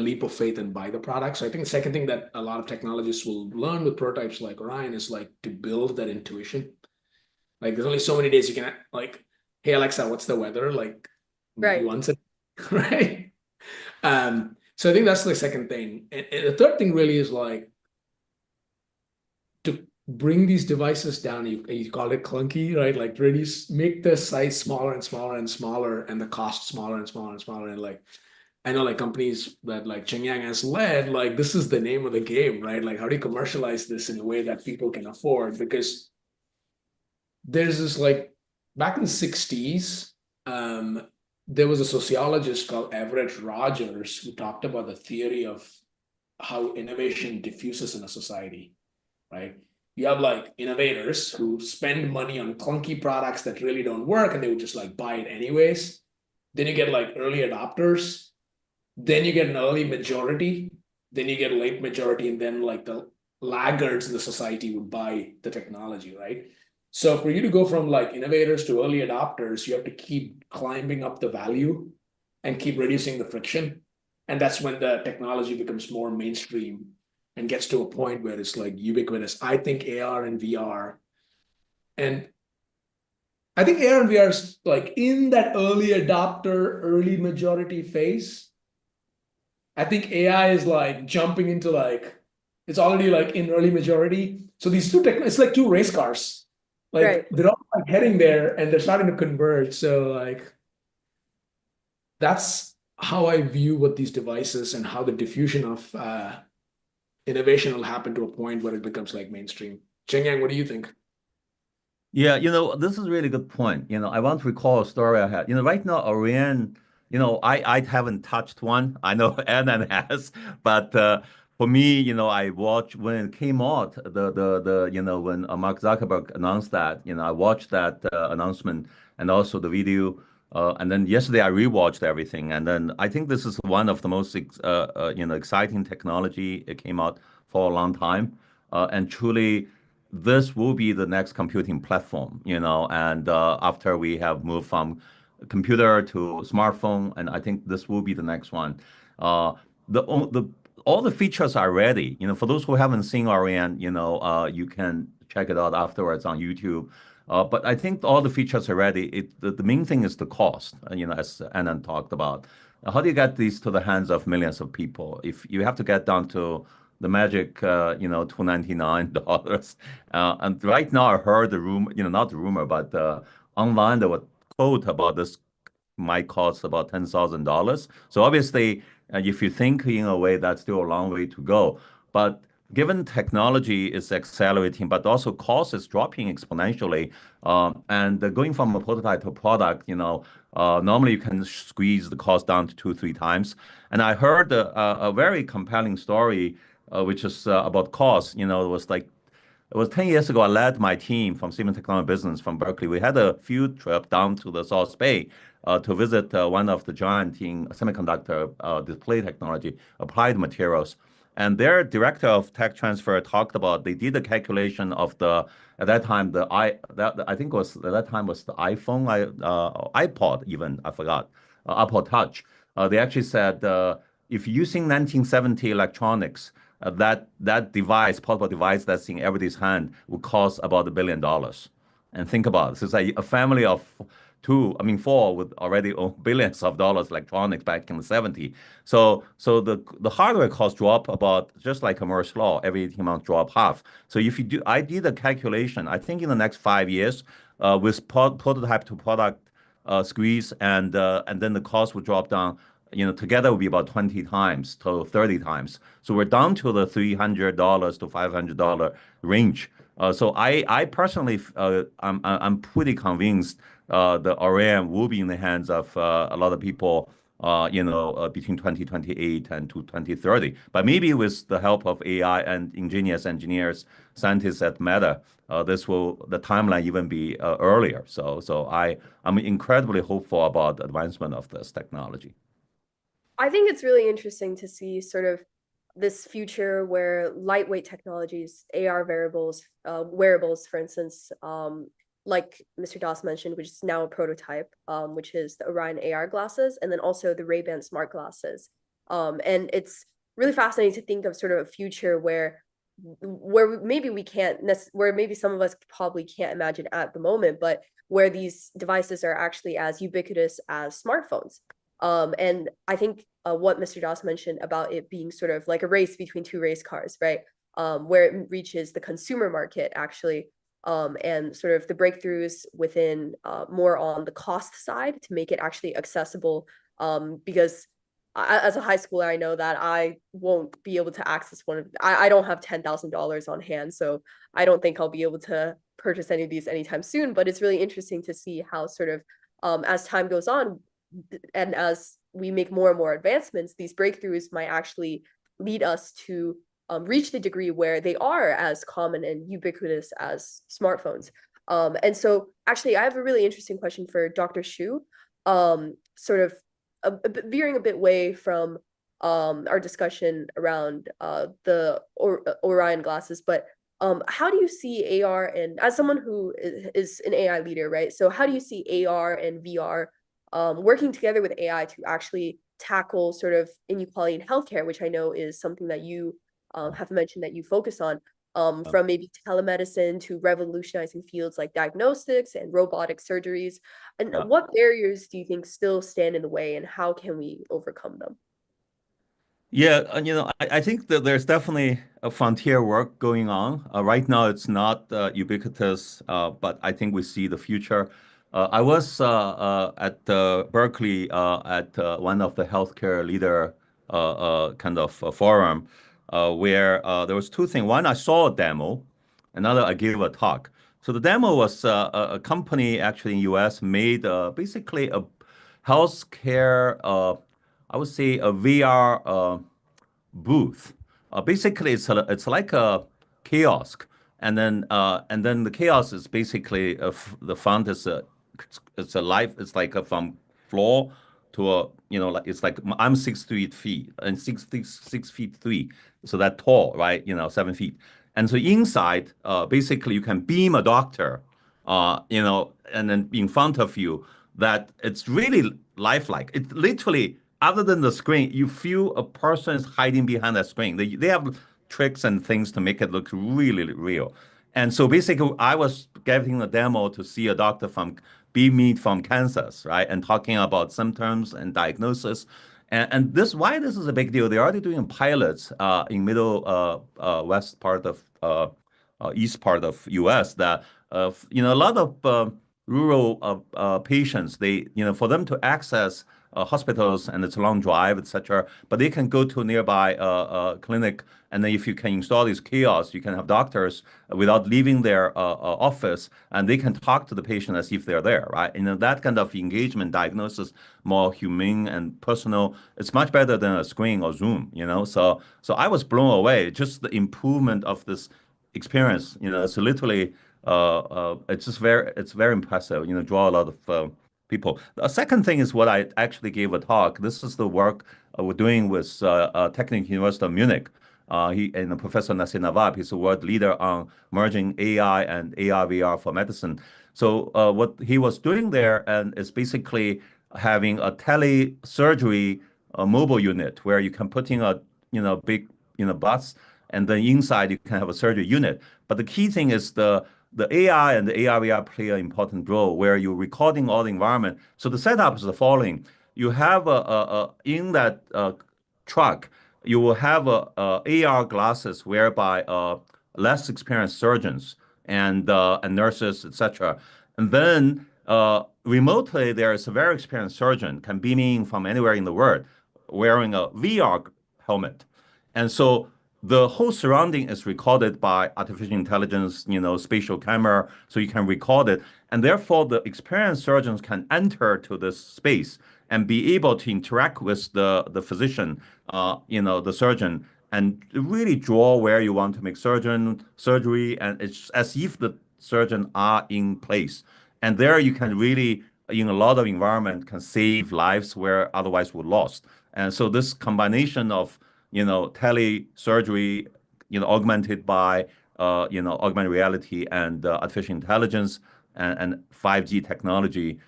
leap of faith and buy the product. So I think the second thing that a lot of technologists will learn with prototypes like Orion is like to build that intuition. Like there's only so many days you can like, hey Alexa, what's the weather? Like maybe Right. once a right. So I think that's the second thing. And the third thing really is like to bring these devices down. You call it clunky, right? Like reduce, make the size smaller and smaller and smaller, and the cost smaller and smaller and smaller. And like I know like companies that like Chenyang has led, like this is the name of the game, right? Like how do you commercialize this in a way that people can afford? Because there's this like back in the 60s, there was a sociologist called Everett Rogers who talked about the theory of how innovation diffuses in a society, right? You have like innovators who spend money on clunky products that really don't work and they would just like buy it anyways. Then you get like early adopters, then you get an early majority, then you get a late majority, and then like the laggards in the society would buy the technology, right? So for you to go from like innovators to early adopters, you have to keep climbing up the value and keep reducing the friction. And that's when the technology becomes more mainstream and gets to a point where it's like ubiquitous. I think AR and VR, and I think AR and VR is like in that early adopter, early majority phase. I think AI is like jumping into like, it's already like in early majority. So these two it's like two race cars. Like Right. they're all like heading there and they're starting to converge. So like that's how I view what these devices and how the diffusion of innovation will happen to a point where it becomes like mainstream. Chenyang, what do you think? Yeah, this is a really good point. I want to recall a story I had. Right now, Orion I haven't touched one. I know Anand has, but for me, I watched when it came out, when Mark Zuckerberg announced that, I watched that announcement and also the video. And then yesterday I rewatched everything, and then I think this is one of the most exciting technology. It came out for a long time, and truly, this will be the next computing platform. And after we have moved from computer to smartphone, and I think this will be the next one. The all the features are ready. For those who haven't seen Orion, you can check it out afterwards on YouTube. But I think all the features are ready. The main thing is the cost, as Anand talked about. How do you get these to the hands of millions of people? If you have to get down to the magic, $299. And right now I heard the rumor, not the rumor, but online there was quote about this might cost about $10,000. So obviously, if you think in a way, that's still a long way to go. But given technology is accelerating, but also cost is dropping exponentially, and going from a prototype to a product, normally you can squeeze the cost down to two, three times. And I heard a very compelling story, which is about cost. It was 10 years ago. I led my team from Siemens Technology Business from Berkeley. We had a field trip down to the South Bay to visit one of the giant in semiconductor display technology, applied materials. And their director of tech transfer talked about they did a calculation of at that time I think was at that time was the iPhone, iPod even I forgot, Apple Touch. They actually said if using 1970 electronics, that device, portable device that's in everybody's hand, would cost about $1 billion. And think about it. So it's like a family of four would already own billions of dollars electronics back in the 70s. So the hardware cost drop about just like commercial law, every 18 months drop half. So if you do, I did a calculation. I think in the next 5 years, with prototype to product squeeze and then the cost would drop down. Together would be about 20 times to 30 times. So we're down to the $300 to $500 range. So I personally, I'm pretty convinced the Orion will be in the hands of a lot of people, between 2028 and to 2030. But maybe with the help of AI and engineers, scientists at Meta, the timeline even be earlier. So I'm incredibly hopeful about the advancement of this technology. I think it's really interesting to see sort of this future where lightweight technologies, AR wearables, for instance, like Mr. Dass mentioned, which is now a prototype, which is the Orion AR glasses, and then also the Ray-Ban smart glasses. And it's really fascinating to think of sort of a future where maybe we can't where maybe some of us probably can't imagine at the moment, but where these devices are actually as ubiquitous as smartphones. And I think what Mr. Dass mentioned about it being sort of like a race between two race cars, right? Where it reaches the consumer market actually, and sort of the breakthroughs within more on the cost side to make it actually accessible. Because as a high schooler, I know that I won't be able to access one of. I don't have $10,000 on hand, so I don't think I'll be able to purchase any of these anytime soon. But it's really interesting to see how sort of as time goes on, and as we make more and more advancements, these breakthroughs might actually lead us to reach the degree where they are as common and ubiquitous as smartphones. And so actually, I have a really interesting question for Dr. Xu, sort of veering a bit away from our discussion around the Orion glasses, but how do you see AR, and as someone who is an AI leader, right? So how do you see AR and VR working together with AI to actually tackle sort of inequality in healthcare, which I know is something that you have mentioned that you focus on, from maybe telemedicine to revolutionizing fields like diagnostics and robotic surgeries. And what barriers do you think still stand in the way, and how can we overcome them? Yeah, I think that there's definitely a frontier work going on. Right now, it's not ubiquitous, but I think we see the future. I was at Berkeley at one of the healthcare leader kind of forum where there was two things. One, I saw a demo. Another, I gave a talk. So the demo was a company actually in US made basically healthcare, I would say a VR booth. Basically, it's like a kiosk, and then the kiosk is basically the front is it's a life. It's like from floor to a like it's like I'm 6 feet and 6 feet 3, so that tall, right? 7 feet. And so inside, basically, you can beam a doctor, and then in front of you, that it's really lifelike. It literally, other than the screen, you feel a person is hiding behind that screen. They have tricks and things to make it look really real. And so basically, I was giving a demo to see a doctor from beaming from Kansas, right, and talking about symptoms and diagnosis. And why this is a big deal. They're already doing pilots in middle west part of east part of U.S. that a lot of rural patients, they for them to access hospitals, and it's a long drive, etc. But they can go to a nearby clinic, and then if you can install these kiosks, you can have doctors without leaving their office, and they can talk to the patient as if they're there, right? That kind of engagement, diagnosis, more humane and personal. It's much better than a screen or Zoom. So I was blown away. Just the improvement of this experience. It's literally it's very impressive. Draw a lot of people. A second thing is what I actually gave a talk. This is the work we're doing with Technical University of Munich. Professor Nassim Nawab, he's a world leader on merging AI and AR VR for medicine. So what he was doing there and is basically having a telesurgery mobile unit where you can put in a big bus, and then inside you can have a surgery unit. But the key thing is the AI and the AR/VR play an important role where you're recording all the environment. So the setup is the following: you have in that truck, you will have AR glasses whereby less experienced surgeons and nurses, etc. And then remotely, there is a very experienced surgeon can beam in from anywhere in the world wearing a VR helmet. And so the whole surrounding is recorded by artificial intelligence, spatial camera, so you can record it. And therefore, the experienced surgeons can enter to this space and be able to interact with the physician, the surgeon, and really draw where you want to make surgery. And it's as if the surgeon are in place. And there you can really, in a lot of environment, can save lives where otherwise would lost. And so this combination of telesurgery, augmented by, augmented reality and artificial intelligence and 5G technology,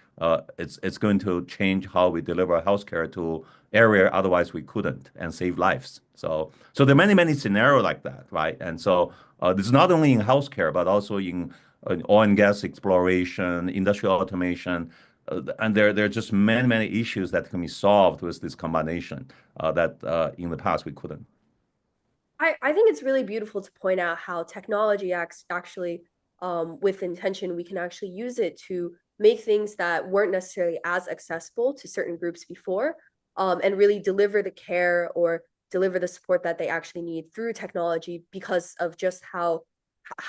it's going to change how we deliver healthcare to area otherwise we couldn't and save lives. So there are many scenarios like that, right? And so this is not only in healthcare, but also in oil and gas exploration, industrial automation, and there are just many issues that can be solved with this combination that in the past we couldn't. I think it's really beautiful to point out how technology actually, with intention, we can actually use it to make things that weren't necessarily as accessible to certain groups before, and really deliver the care or deliver the support that they actually need through technology because of just how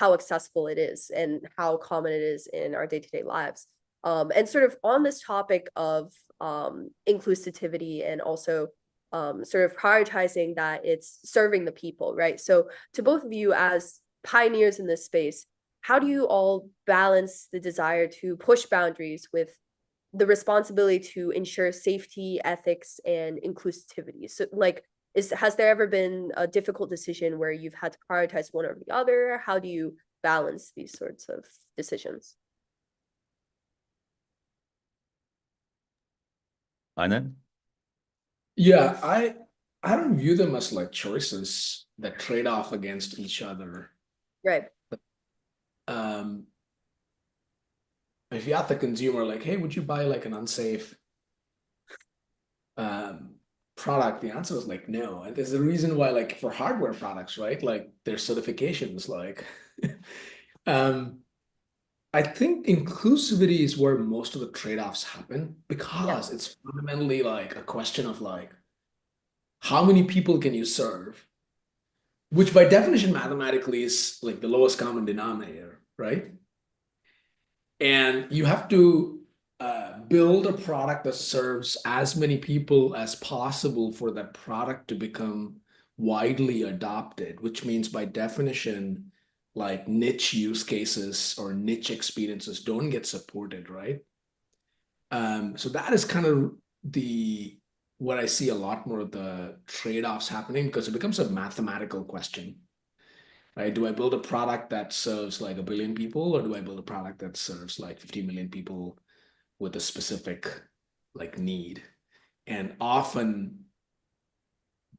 accessible it is and how common it is in our day-to-day lives. And sort of on this topic of inclusivity and also sort of prioritizing that it's serving the people, right? So to both of you as pioneers in this space, how do you all balance the desire to push boundaries with the responsibility to ensure safety, ethics, and inclusivity? So has there ever been a difficult decision where you've had to prioritize one over the other? How do you balance these sorts of decisions? Anand? Yeah, I don't view them as like choices that trade off against each other. Right. If you ask the consumer, like, hey, would you buy like an unsafe product? The answer is like no. And there's a reason why, like for hardware products, right? Like there's certifications, like I think inclusivity is where most of the trade-offs happen because it's fundamentally like a question of like, how many people can you serve? Which by definition mathematically is like the lowest common denominator, right? And you have to build a product that serves as many people as possible for that product to become widely adopted, which means by definition, like niche use cases or niche experiences don't get supported, right? So that is kind of the what I see a lot more of the trade-offs happening because it becomes a mathematical question, right? Do I build a product that serves like 1 billion people, or do I build a product that serves like 50 million people with a specific like need? And often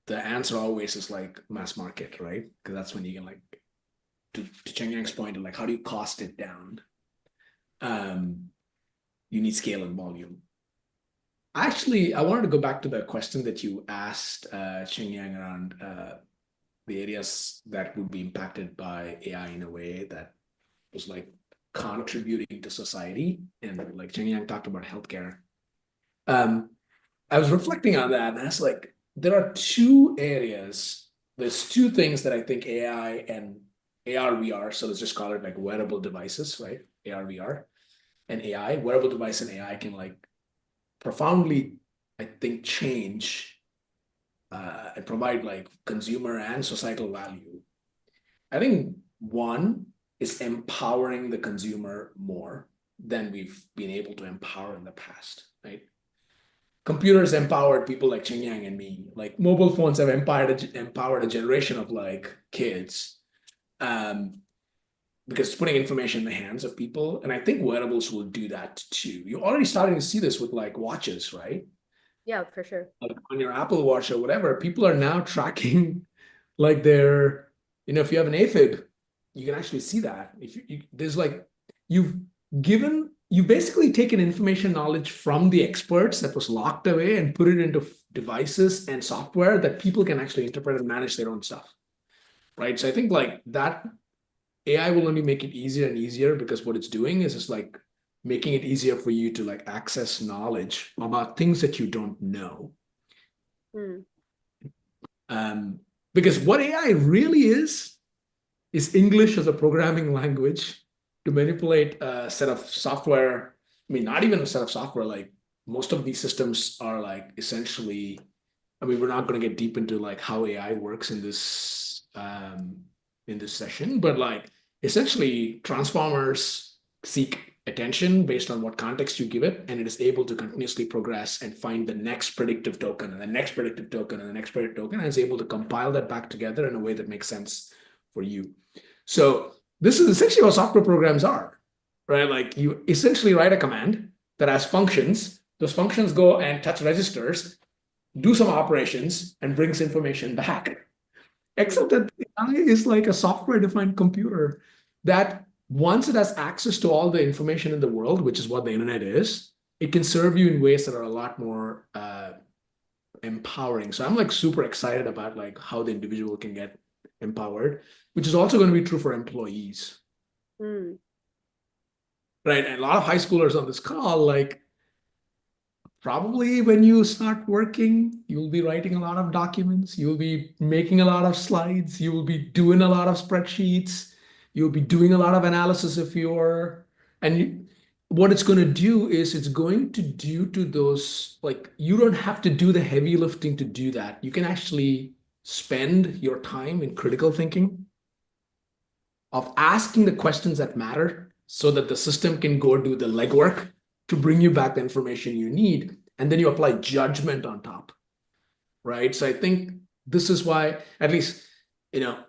the answer always is like mass market, right? Because that's when you can like to Chenyang's point, like how do you cost it down? You need scale and volume. Actually, I wanted to go back to the question that you asked Chenyang around the areas that would be impacted by AI in a way that was like contributing to society. And like Chenyang talked about healthcare. I was reflecting on that, and I was like, there are two areas. There's two things that I think AI and AR, VR, so let's just call it like wearable devices, right? AR, VR, and AI, wearable device and AI can like profoundly, I think, change and provide like consumer and societal value. I think one is empowering the consumer more than we've been able to empower in the past, right? Computers empowered people like Chenyang and me. Like mobile phones have empowered a generation of like kids, because it's putting information in the hands of people. And I think wearables will do that too. You're already starting to see this with like watches, right? Yeah, for sure. Like on your Apple Watch or whatever, people are now tracking like their, if you have an AFib, you can actually see that. If there's like, you've you basically taken information knowledge from the experts that was locked away and put it into devices and software that people can actually interpret and manage their own stuff, right? So I think like that AI will only make it easier and easier because what it's doing is it's like making it easier for you to like access knowledge about things that you don't know. Mm. Because what AI really is English as a programming language to manipulate a set of software. I mean, not even a set of software, like most of these systems are like essentially, I mean, we're not going to get deep into like how AI works in this session, but like essentially transformers seek attention based on what context you give it, and it is able to continuously progress and find the next predictive token and the next predictive token and the next predictive token, and is able to compile that back together in a way that makes sense for you. So this is essentially what software programs are, right? Like you essentially write a command that has functions. Those functions go and touch registers, do some operations, and brings information back. Except that AI is like a software-defined computer that once it has access to all the information in the world, which is what the internet is, it can serve you in ways that are a lot more empowering. So I'm like super excited about like how the individual can get empowered, which is also going to be true for employees. Mm. Right. And a lot of high schoolers on this call, like probably when you start working, you'll be writing a lot of documents, you'll be making a lot of slides, you will be doing a lot of spreadsheets, you'll be doing a lot of analysis if you're, what it's going to do is it's going to do to those, like you don't have to do the heavy lifting to do that. You can actually spend your time in critical thinking of asking the questions that matter so that the system can go do the legwork to bring you back the information you need. And then you apply judgment on top, right? So I think this is why, at least,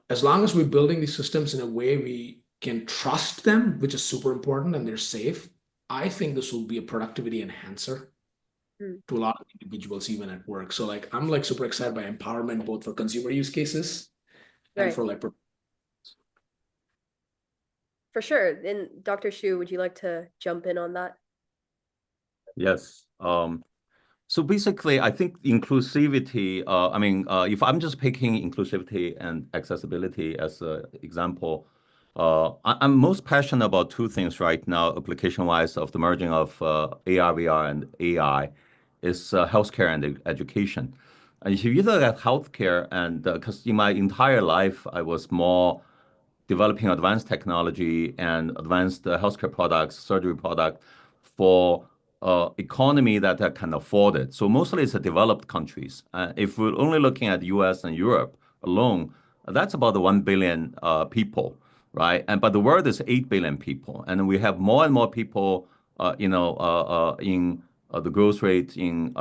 as long as we're building these systems in a way we can trust them, which is super important, and they're safe, I think this will be a productivity enhancer to a lot of individuals, even at work. So like, I'm like super excited by empowerment, both for consumer use cases and for like. For sure. And Dr. Xu, would you like to jump in on that? Yes. So basically, I think inclusivity, if I'm just picking inclusivity and accessibility as an example, I'm most passionate about two things right now, application-wise, of the merging of AR, VR, and AI, is healthcare and education. And if you look at healthcare, and because in my entire life, I was more developing advanced technology and advanced healthcare products, surgery product for economy that can afford it. So mostly it's the developed countries. If we're only looking at the US and Europe alone, that's about the 1 billion people, right? But the world is 8 billion people, and we have more and more people, in the growth rate in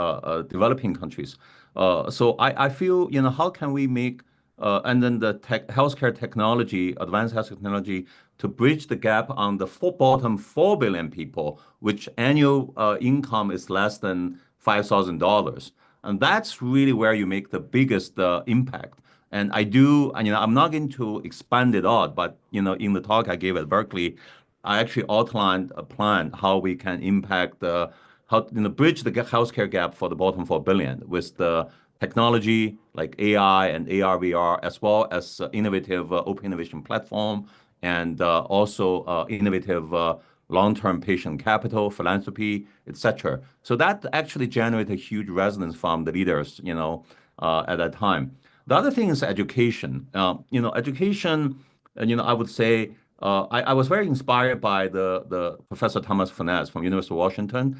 developing countries. So I feel, how can we make and then the healthcare technology, advanced health technology, to bridge the gap on the bottom 4 billion people, which annual income is less than $5,000. And that's really where you make the biggest impact. And I'm not going to expand it out, but, in the talk I gave at Berkeley, I actually outlined a plan how we can impact bridge the healthcare gap for the bottom 4 billion with the technology like AI and AR, VR, as well as innovative open innovation platform and also innovative long-term patient capital, philanthropy, etc. So that actually generated a huge resonance from the leaders, at that time. The other thing is education. Education, I would say I was very inspired by the Professor Thomas Furness from University of Washington.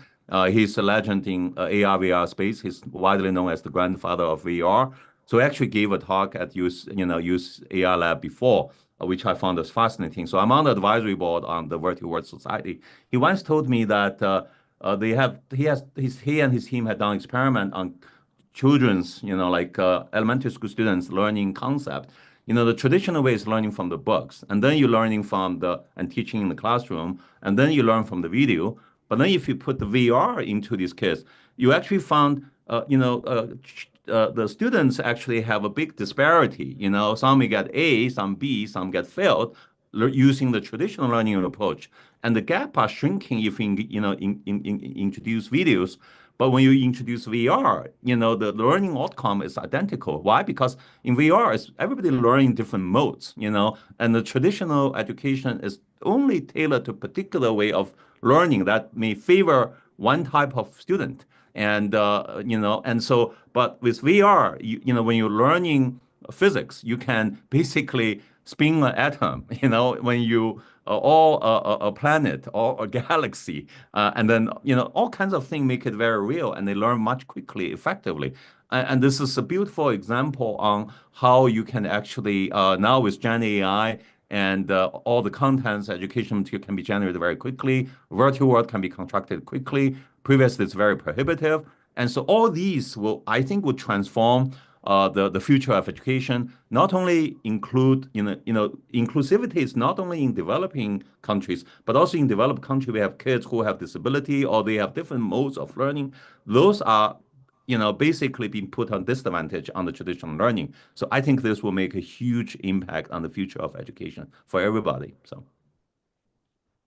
He's a legend in AR VR space. He's widely known as the grandfather of VR. So he actually gave a talk at use AR Lab before, which I found as fascinating. So I'm on the advisory board on the Virtual World Society. He once told me that he and his team had done experiment on children's, like elementary school students learning concept. The traditional way is learning from the books, and then you're learning and teaching in the classroom, and then you learn from the video. But then if you put the VR into these kids, you actually found, the students actually have a big disparity. Some may get A, some B, some get failed using the traditional learning approach. And the gap are shrinking if you, introduce videos. But when you introduce VR, the learning outcome is identical. Why? Because in VR, everybody learning different modes, and the traditional education is only tailored to a particular way of learning that may favor one type of student. And, but with VR, when you're learning physics, you can basically spin an atom, when you or a planet or a galaxy, and then all kinds of things make it very real, and they learn much quickly, effectively. And this is a beautiful example on how you can actually now with Gen AI and all the contents, education material can be generated very quickly. Virtual world can be constructed quickly. Previously, it's very prohibitive. And so all these I think, will transform the future of education. Not only inclusivity is not only in developing countries, but also in developed countries, we have kids who have disability or they have different modes of learning. Those are basically being put on disadvantage on the traditional learning. So I think this will make a huge impact on the future of education for everybody. So.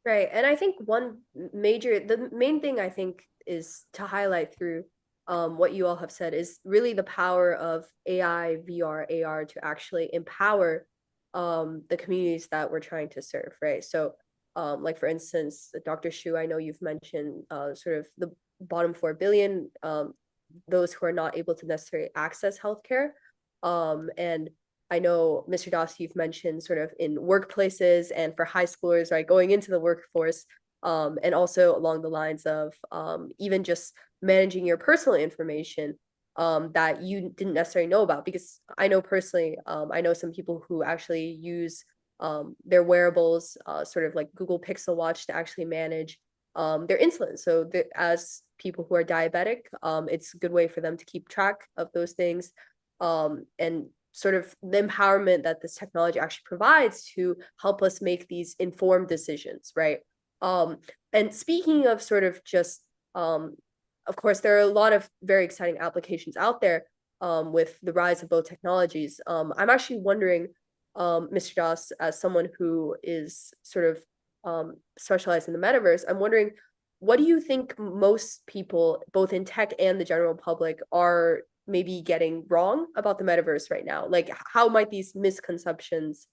Right. And I think the main thing I think is to highlight through what you all have said is really the power of AI, VR, AR to actually empower the communities that we're trying to serve, right? So like for instance, Dr. Xu, I know you've mentioned sort of the bottom 4 billion, those who are not able to necessarily access healthcare. And I know, Mr. Dass, you've mentioned sort of in workplaces and for high schoolers, right, going into the workforce, and also along the lines of even just managing your personal information that you didn't necessarily know about. Because I know personally, I know some people who actually use their wearables, sort of like Google Pixel Watch, to actually manage their insulin. So as people who are diabetic, it's a good way for them to keep track of those things, and sort of the empowerment that this technology actually provides to help us make these informed decisions, right? And speaking of sort of just, of course, there are a lot of very exciting applications out there with the rise of both technologies. I'm actually wondering, Mr. Dass, as someone who is sort of specialized in the metaverse, I'm wondering, what do you think most people, both in tech and the general public, are maybe getting wrong about the metaverse right now? Like, how might these misconceptions,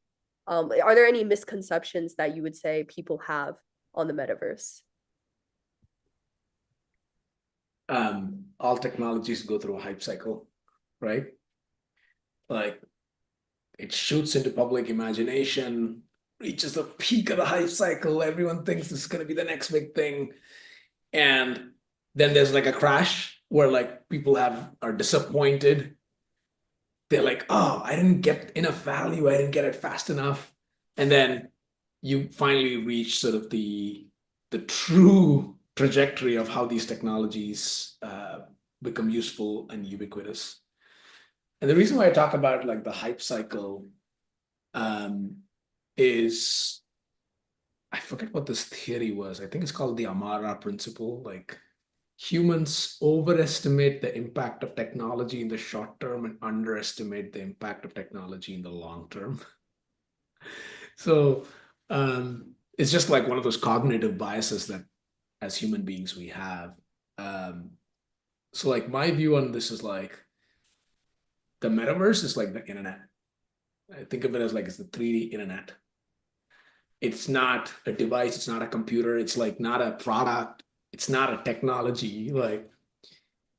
are there any misconceptions that you would say people have on the metaverse? All technologies go through a hype cycle, right? Like, it shoots into public imagination, reaches the peak of the hype cycle. Everyone thinks this is going to be the next big thing. And Then there's like a crash where like people are disappointed. They're like, oh, I didn't get enough value. I didn't get it fast enough. And then you finally reach sort of the true trajectory of how these technologies become useful and ubiquitous. And the reason why I talk about like the hype cycle is I forget what this theory was. I think it's called the Amara principle. Like humans overestimate the impact of technology in the short term and underestimate the impact of technology in the long term. So it's just like one of those cognitive biases that as human beings we have. So like my view on this is like the metaverse is like the internet. I think of it as like it's the 3D internet. It's not a device, it's not a computer, it's like not a product, it's not a technology. Like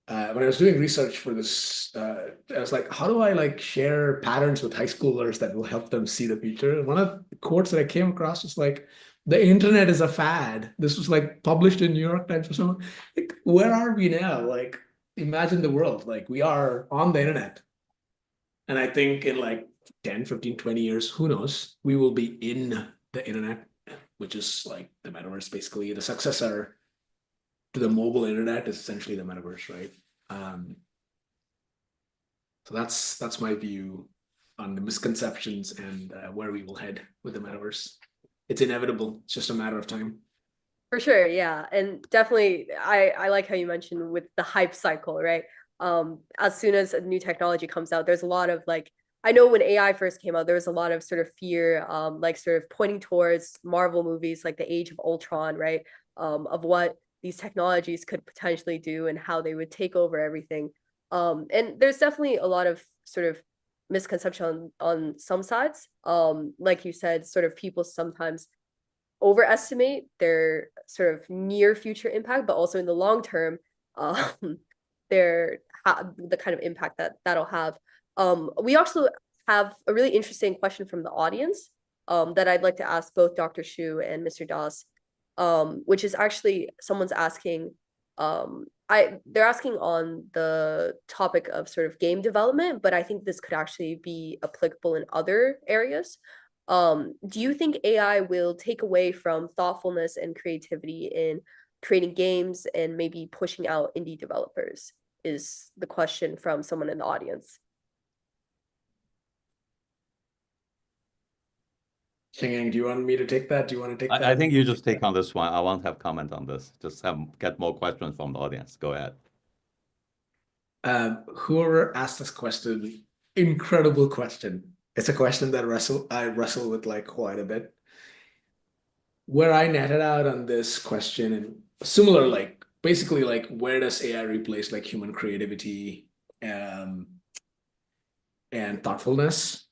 when I was doing research for this, I was like, how do I like share patterns with high schoolers that will help them see the future? One of the quotes that I came across was like, the internet is a fad. This was like published in New York Times or something. Like, where are we now? Like, imagine the world. Like, we are on the internet. And I think in like 10, 15, 20 years, who knows, we will be in the internet, which is like the metaverse, basically. The successor to the mobile internet is essentially the metaverse, right? So that's my view on the misconceptions and where we will head with the metaverse. It's inevitable. It's just a matter of time. For sure, yeah. And definitely I like how you mentioned with the hype cycle, right? As soon as a new technology comes out, there's a lot of like, I know when AI first came out, there was a lot of sort of fear, like sort of pointing towards Marvel movies like the Age of Ultron, right? Of what these technologies could potentially do and how they would take over everything. And there's definitely a lot of sort of misconception on some sides. Like you said, sort of people sometimes overestimate their sort of near future impact, but also in the long term, their the kind of impact that that'll have. We also have a really interesting question from the audience that I'd like to ask both Dr. Xu and Mr. Das, which is actually someone's asking. They're asking on the topic of sort of game development, but I think this could actually be applicable in other areas. Do you think AI will take away from thoughtfulness and creativity in creating games and maybe pushing out indie developers? Is the question from someone in the audience. Chenyang, do you want me to take that? Do you want to take that? I think you just take on this one. I won't have comment on this. Just get more questions from the audience. Go ahead. Whoever asked this question, incredible question. It's a question that I wrestle with like quite a bit. Where I netted out on this question and similar, like basically like where does AI replace like human creativity and thoughtfulness?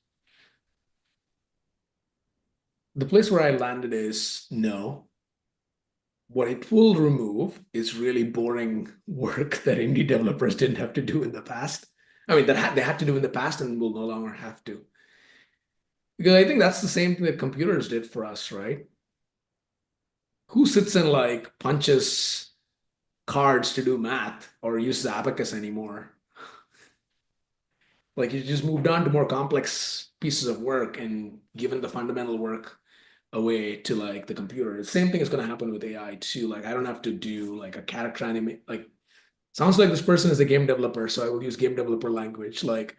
The place where I landed is no. What it will remove is really boring work that indie developers didn't have to do in the past. I mean, that they had to do in the past and will no longer have to. Because I think that's the same thing that computers did for us, right? Who sits and like punches cards to do math or uses abacus anymore? Like you just moved on to more complex pieces of work and given the fundamental work away to like the computer. The same thing is going to happen with AI too. Like I don't have to do like a character animate. Like sounds like this person is a game developer, so I will use game developer language. Like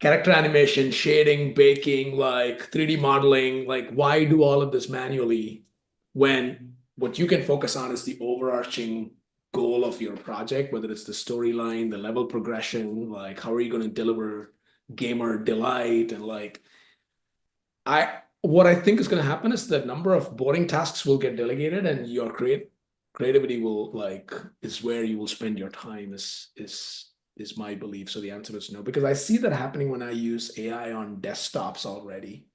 character animation, shading, baking, like 3D modeling. Like why do all of this manually when what you can focus on is the overarching goal of your project, whether it's the storyline, the level progression, like how are you going to deliver gamer delight and like what I think is going to happen is the number of boring tasks will get delegated and your creativity will like is where you will spend your time is my belief. So the answer is no, because I see that happening when I use AI on desktops already.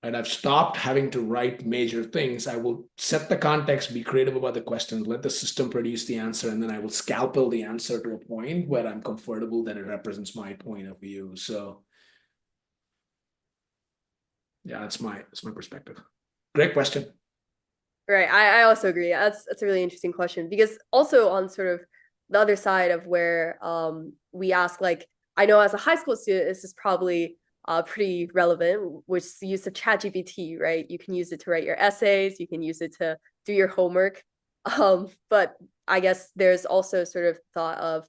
And I've stopped having to write major things. I will set the context, be creative about the questions, let the system produce the answer, and then I will scalpel the answer to a point where I'm comfortable that it represents my point of view. So yeah, that's my perspective. Great question. Right. I also agree. That's a really interesting question because also on sort of the other side of where we ask, like, I know as a high school student, this is probably pretty relevant, which is the use of ChatGPT, right? You can use it to write your essays, you can use it to do your homework. But I guess there's also sort of thought of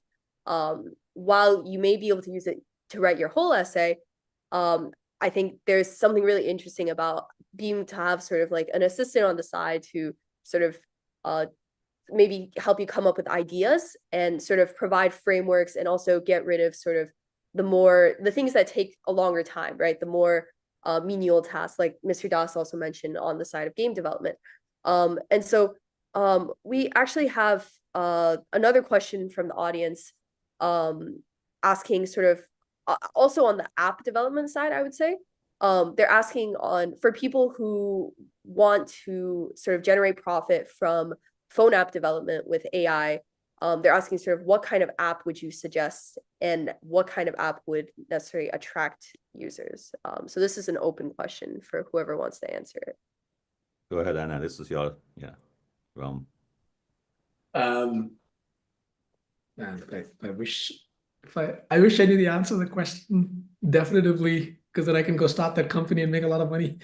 while you may be able to use it to write your whole essay, I think there's something really interesting about being to have sort of like an assistant on the side to sort of maybe help you come up with ideas and sort of provide frameworks and also get rid of sort of the things that take a longer time, right? The more menial tasks, like Mr. Das also mentioned on the side of game development. And so we actually have another question from the audience asking sort of also on the app development side, I would say. They're asking for people who want to sort of generate profit from phone app development with AI. They're asking sort of what kind of app would you suggest and what kind of app would necessarily attract users. So this is an open question for whoever wants to answer it. Go ahead, Anna. This is your realm. Man, I wish I wish I knew the answer to the question definitively, because then I can go start that company and make a lot of money.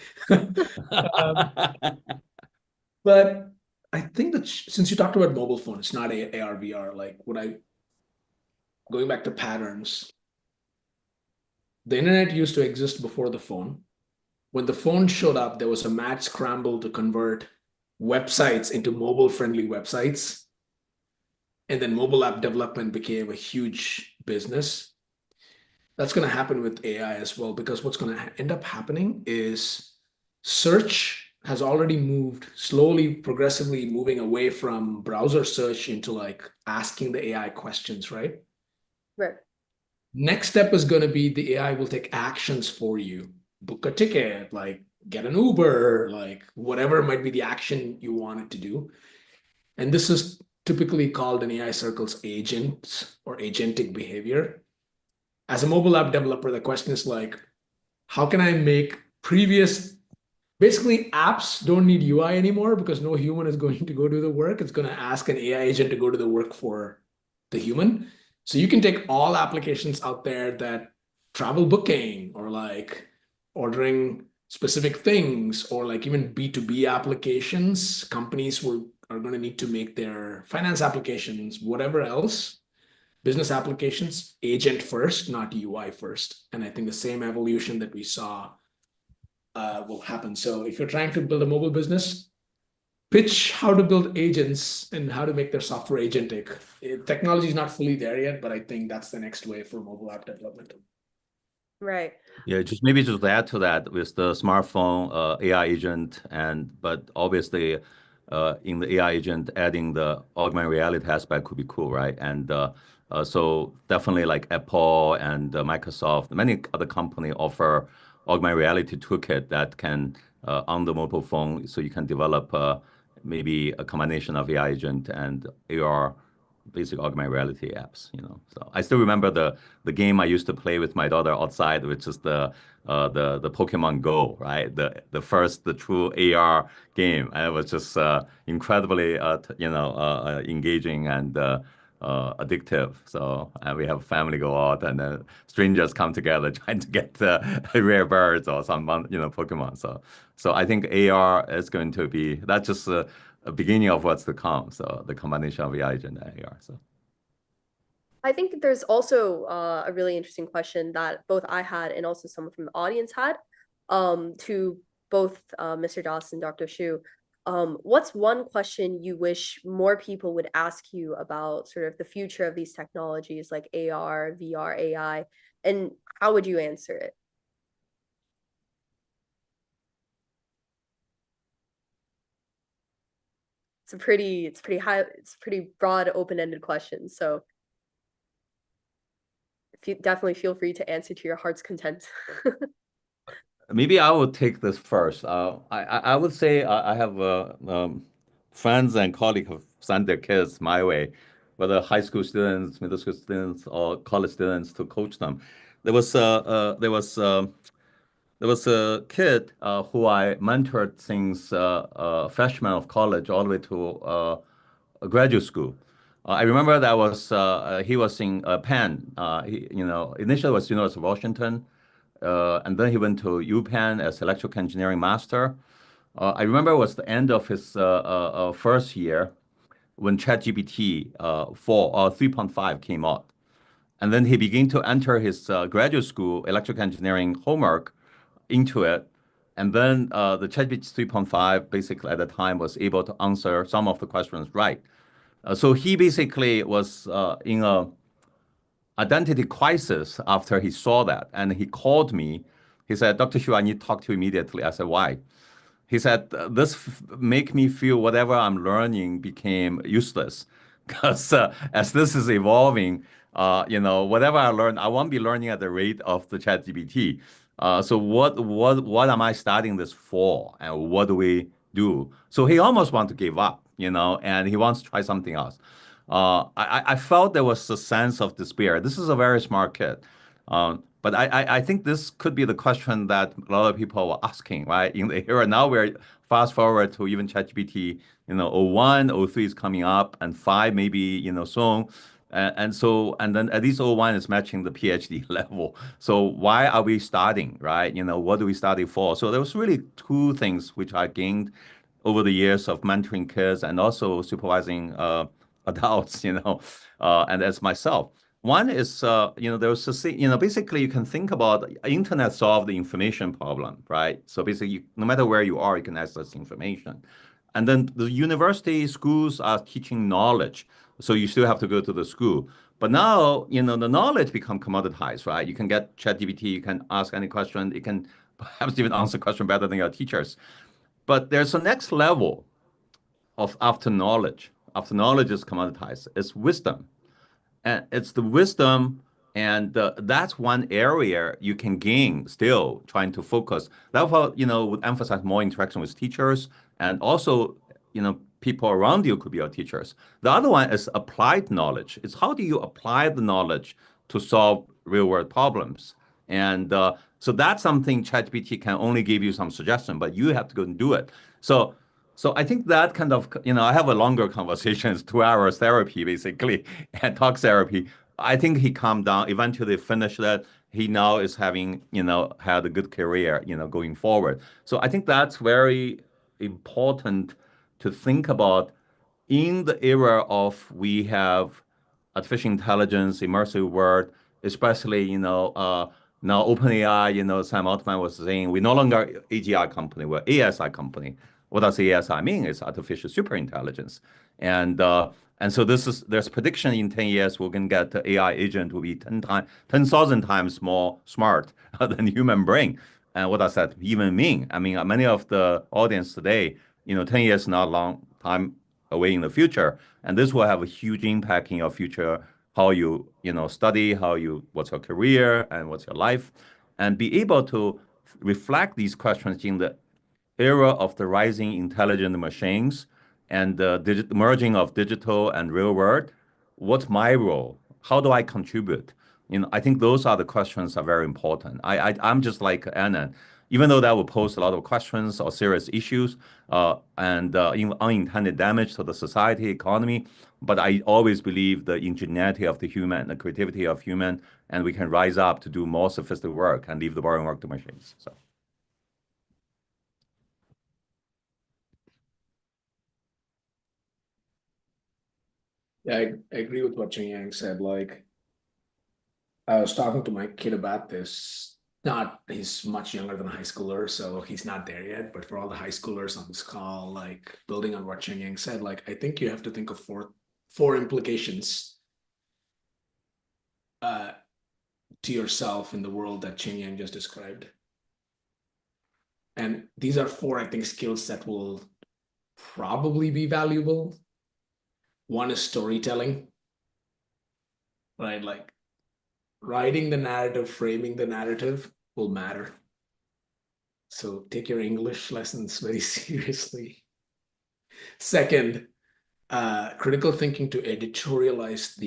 But I think that since you talked about mobile phone, it's not AR, VR. Like going back to patterns, the internet used to exist before the phone. When the phone showed up, there was a mad scramble to convert websites into mobile-friendly websites. And then mobile app development became a huge business. That's going to happen with AI as well, because what's going to end up happening is search has already moved slowly, progressively moving away from browser search into like asking the AI questions, right? Right. Next step is going to be the AI will take actions for you. Book a ticket, like get an Uber, like whatever might be the action you want it to do. And this is typically called in AI circles agents or agentic behavior. As a mobile app developer, the question is like, how can I make basically apps don't need UI anymore because no human is going to go do the work. It's going to ask an AI agent to go do the work for the human. So you can take all applications out there that travel booking or like ordering specific things or like even B2B applications, companies are going to need to make their finance applications, whatever else, business applications, agent first, not UI first. And I think the same evolution that we saw will happen. So if you're trying to build a mobile business, pitch how to build agents and how to make their software agentic. Technology is not fully there yet, but I think that's the next way for mobile app development. Right. Yeah, maybe just add to that with the smartphone AI agent, but obviously in the AI agent, adding the augmented reality aspect could be cool, right? And so definitely like Apple and Microsoft, many other companies offer augmented reality toolkit that can on the mobile phone, so you can develop maybe a combination of AI agent and AR basic augmented reality apps, So I still remember the game I used to play with my daughter outside, which is the Pokemon Go, right? The true AR game. And it was just incredibly engaging and addictive. So we have family go out and then strangers come together trying to get rare birds or some Pokemon. So I think AR is going to be that's just a beginning of what's to come. So the combination of AI agent and AR. So I think there's also a really interesting question that both I had and also someone from the audience had to both Mr. Das and Dr. Xu. What's one question you wish more people would ask you about sort of the future of these technologies like AR, VR, AI, and how would you answer it? It's a pretty broad, open-ended question. So definitely feel free to answer to your heart's content. maybe I will take this first. I would say I have friends and colleagues have sent their kids my way, whether high school students, middle school students, or college students to coach them. There was there was a kid who I mentored since freshman of college all the way to graduate school. I remember that was he was in Penn. Initially was University of Washington, and then he went to UPenn as electrical engineering master. I remember it was the end of his first year when ChatGPT 4 or 3.5 came out. And then he began to enter his graduate school electrical engineering homework into it. And then the ChatGPT 3.5 basically at the time was able to answer some of the questions right. So he basically was in a identity crisis after he saw that. And he called me. He said, Dr. Xu, I need to talk to you immediately. I said, why? He said, this make me feel whatever I'm learning became useless. Because as this is evolving, whatever I learn, I won't be learning at the rate of the ChatGPT. So what am I studying this for? And what do we do? So he almost want to give up, and he wants to try something else. I felt there was a sense of despair. This is a very smart kid. But I think this could be the question that a lot of people were asking, right? In the era now, we're fast forward to even ChatGPT, oh 01, oh 03 is coming up, and 5 maybe, soon. And then at least oh 01 is matching the PhD level. So why are we starting, right? What do we study for? So there was really two things which I gained over the years of mentoring kids and also supervising adults, and as myself. One is, there's basically you can think about internet solve the information problem, right? So basically, no matter where you are, you can access information. And then the university schools are teaching knowledge. So you still have to go to the school. But now, the knowledge become commoditized, right? You can get ChatGPT, you can ask any question, it can perhaps even answer question better than your teachers. But there's a next level of after knowledge. After knowledge is commoditized. It's wisdom. And it's the wisdom, and that's one area you can gain still trying to focus. Therefore, would emphasize more interaction with teachers, and also, people around you could be your teachers. The other one is applied knowledge. It's how do you apply the knowledge to solve real world problems? And so that's something ChatGPT can only give you some suggestion, but you have to go and do it. So I think that kind of, I have a longer conversation, it's 2 hours therapy basically, and talk therapy. I think he calmed down, eventually finished that. He now is having, had a good career, going forward. So I think that's very important to think about in the era of we have artificial intelligence, immersive world, especially, now OpenAI, Sam Altman was saying, we're no longer AGI company, we're ASI company. What does ASI mean? It's artificial superintelligence. And so there's prediction in 10 years we're going to get the AI agent will be 10,000 times more smart than human brain. And what does that even mean? I mean, many of the audience today, 10 years is not a long time away in the future. And this will have a huge impact in your future, how you, study, what's your career and what's your life, and be able to reflect these questions in the era of the rising intelligent machines and the merging of digital and real world. What's my role? How do I contribute? I think those are the questions are very important. I'm just like Anand, even though that will pose a lot of questions or serious issues and unintended damage to the society, economy. But I always believe the ingenuity of the human, the creativity of human, and we can rise up to do more sophisticated work and leave the boring work to machines. So. Yeah, I agree with what Chenyang said. Like, I was talking to my kid about this. He's much younger than a high schooler, so he's not there yet. But for all the high schoolers on this call, like building on what Chenyang said, like I think you have to think of four implications to yourself in the world that Chenyang just described. And these are four, I think, skills that will probably be valuable. One is storytelling, right? Like writing the narrative, framing the narrative will matter. So take your English lessons very seriously. Second, critical thinking to editorialize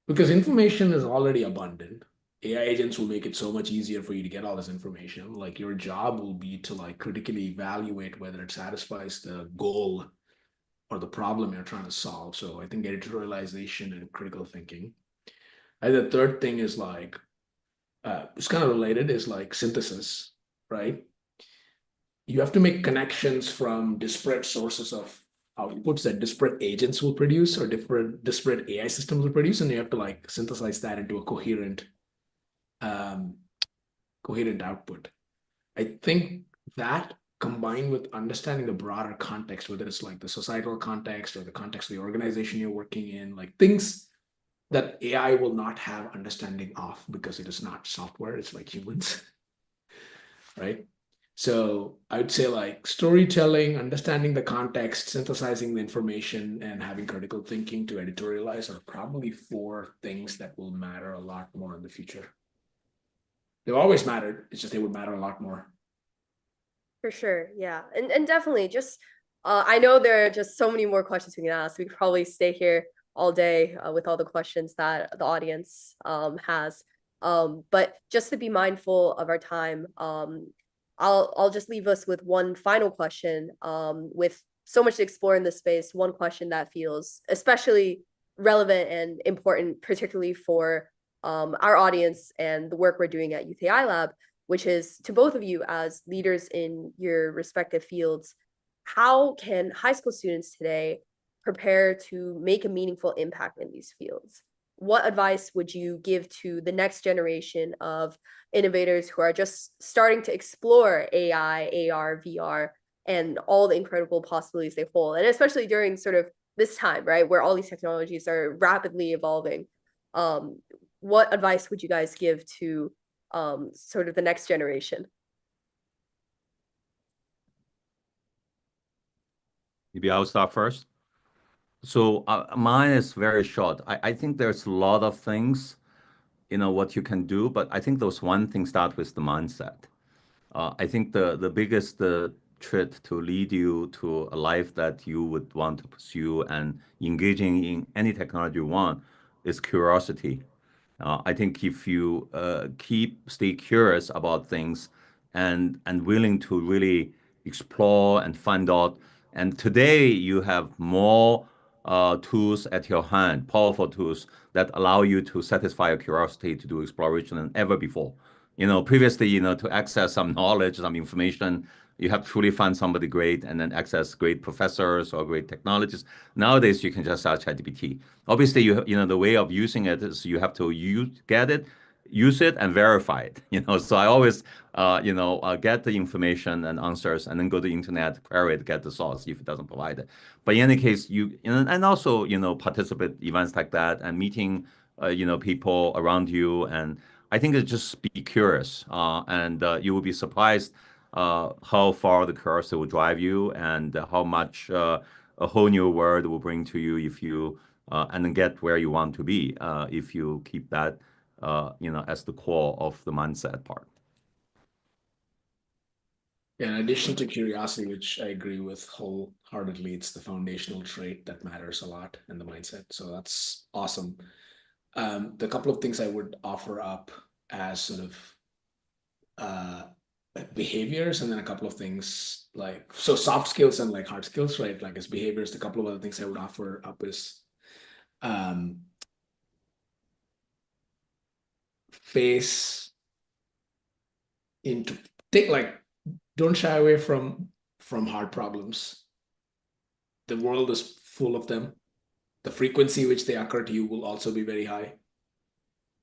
because information is already abundant. AI agents will make it so much easier for you to get all this information. Like your job will be to like critically evaluate whether it satisfies the goal or the problem you're trying to solve. So I think editorialization and critical thinking. And the third thing is like, it's kind of related, is like synthesis, right? You have to make connections from disparate sources of outputs that disparate agents will produce or disparate AI systems will produce, and you have to like synthesize that into a um, coherent output. I think that combined with understanding the broader context, whether it's like the societal context or the context of the organization you're working in, like things that AI will not have understanding of because it is not software, it's like humans, right? So I would say like storytelling, understanding the context, synthesizing the information, and having critical thinking to editorialize are probably four things that will matter a lot more in the future. They've always mattered. It's just they would matter a lot more. For sure, yeah, and definitely just I know there are just so many more questions we can ask. We could probably stay here all day with all the questions that the audience has. But just to be mindful of our time, I'll just leave us with one final question. With so much to explore in this space, one question that feels especially relevant and important, particularly for our audience and the work we're doing at Youth AI Lab, which is to both of you as leaders in your respective fields, how can high school students today prepare to make a meaningful impact in these fields? What advice would you give to the next generation of innovators who are just starting to explore AI, AR, VR, and all the incredible possibilities they hold? And especially during sort of this time, right, where all these technologies are rapidly evolving. What advice would you guys give to sort of the next generation? Maybe I'll start first. So mine is very short. I think there's a lot of things, what you can do, but I think those one thing start with the mindset. I think the biggest trick to lead you to a life that you would want to pursue and engaging in any technology you want is curiosity. I think if you stay curious about things and willing to really explore and find out, and today you have more tools at your hand, powerful tools that allow you to satisfy your curiosity to do exploration than ever before. Previously, to access some knowledge, some information, you have to truly find somebody great and then access great professors or great technologists. Nowadays, you can just search ChatGPT. Obviously, the way of using it is you have to use it and verify it. So I always, get the information and answers and then go to the internet, query it, get the source if it doesn't provide it. But in any case, and also, participate events like that and meeting, people around you. And I think it's just be curious, and you will be surprised how far the curiosity will drive you and how much a whole new world will bring to you if you and then get where you want to be if you keep that as the core of the mindset part. Yeah, in addition to curiosity, which I agree with wholeheartedly, it's the foundational trait that matters a lot in the mindset. So that's awesome. The couple of things I would offer up as sort of behaviors, and then a couple of things like soft skills and like hard skills, right? Like as behaviors, the couple of other things I would offer up is face into don't shy away from hard problems. The world is full of them. The frequency which they occur to you will also be very high.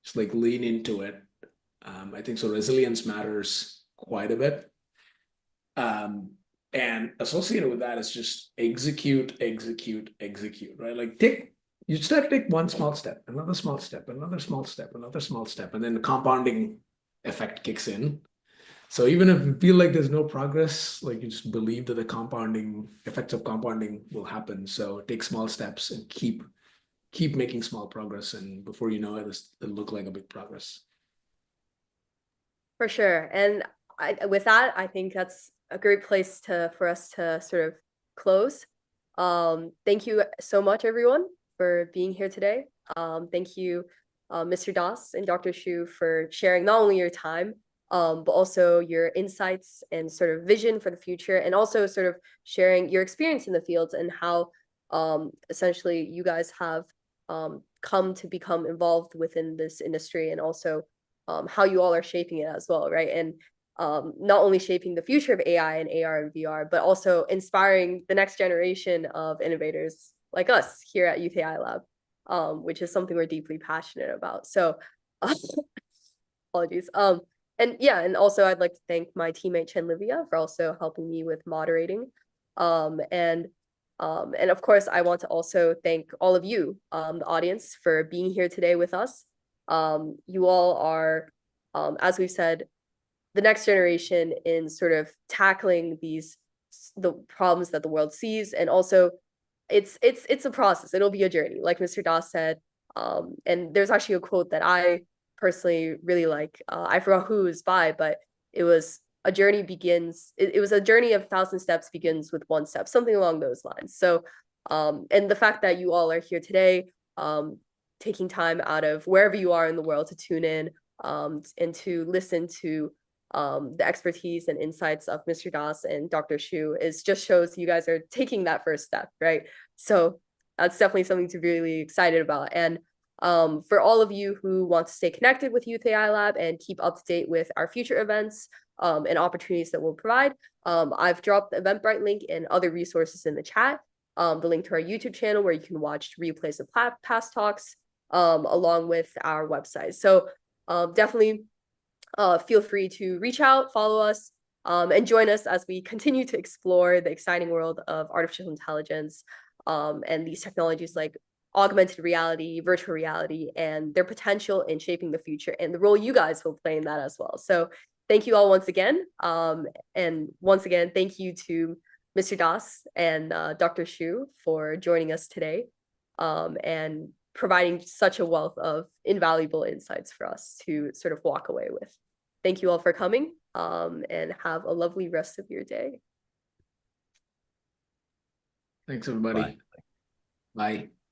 Just like lean into it. I think so. Resilience matters quite a bit. And associated with that is just execute, right? Like you just have to take one small step, another small step, another small step, another small step, and then the compounding effect kicks in. So even if you feel like there's no progress, like you just believe that the compounding effects of compounding will happen. So take small steps and keep making small progress, and before you know it, it'll look like a big progress. For sure. And with that, I think that's a great place for us to sort of close. Thank you so much, everyone, for being here today. Thank you Mr. Das and Dr. Xu for sharing not only your time, but also your insights and sort of vision for the future, and also sort of sharing your experience in the fields and how essentially you guys have come to become involved within this industry, and also how you all are shaping it as well, right? And not only shaping the future of AI and AR and VR, but also inspiring the next generation of innovators like us here at UTI Lab, which is something we're deeply passionate about. So apologies. And yeah, and also I'd like to thank my teammate Chen Livia for also helping me with moderating. And of course, I want to also thank all of you, the audience, for being here today with us. You all are, as we've said, the next generation in sort of tackling the problems that the world sees, and also it's a process. It'll be a journey, like Mr. Das said. And there's actually a quote that I personally really like. I forgot who it was by, but it was a journey begins. It was a journey of 1,000 steps begins with one step, something along those lines. So, and the fact that you all are here today, taking time out of wherever you are in the world to tune in, and to listen to the expertise and insights of Mr. Das and Dr. Xu just shows you guys are taking that first step, right? So that's definitely something to be really excited about. And for all of you who want to stay connected with Youth AI Lab and keep up to date with our future events and opportunities that we'll provide, I've dropped the Eventbrite link and other resources in the chat, the link to our YouTube channel where you can watch replays of past talks, along with our website. So definitely feel free to reach out, follow us, and join us as we continue to explore the exciting world of artificial intelligence, and these technologies like augmented reality, virtual reality, and their potential in shaping the future, and the role you guys will play in that as well. So thank you all once again. And once again, thank you to Mr. Das and Dr. Xu for joining us today, and providing such a wealth of invaluable insights for us to sort of walk away with. Thank you all for coming, and have a lovely rest of your day. Thanks, everybody. Bye.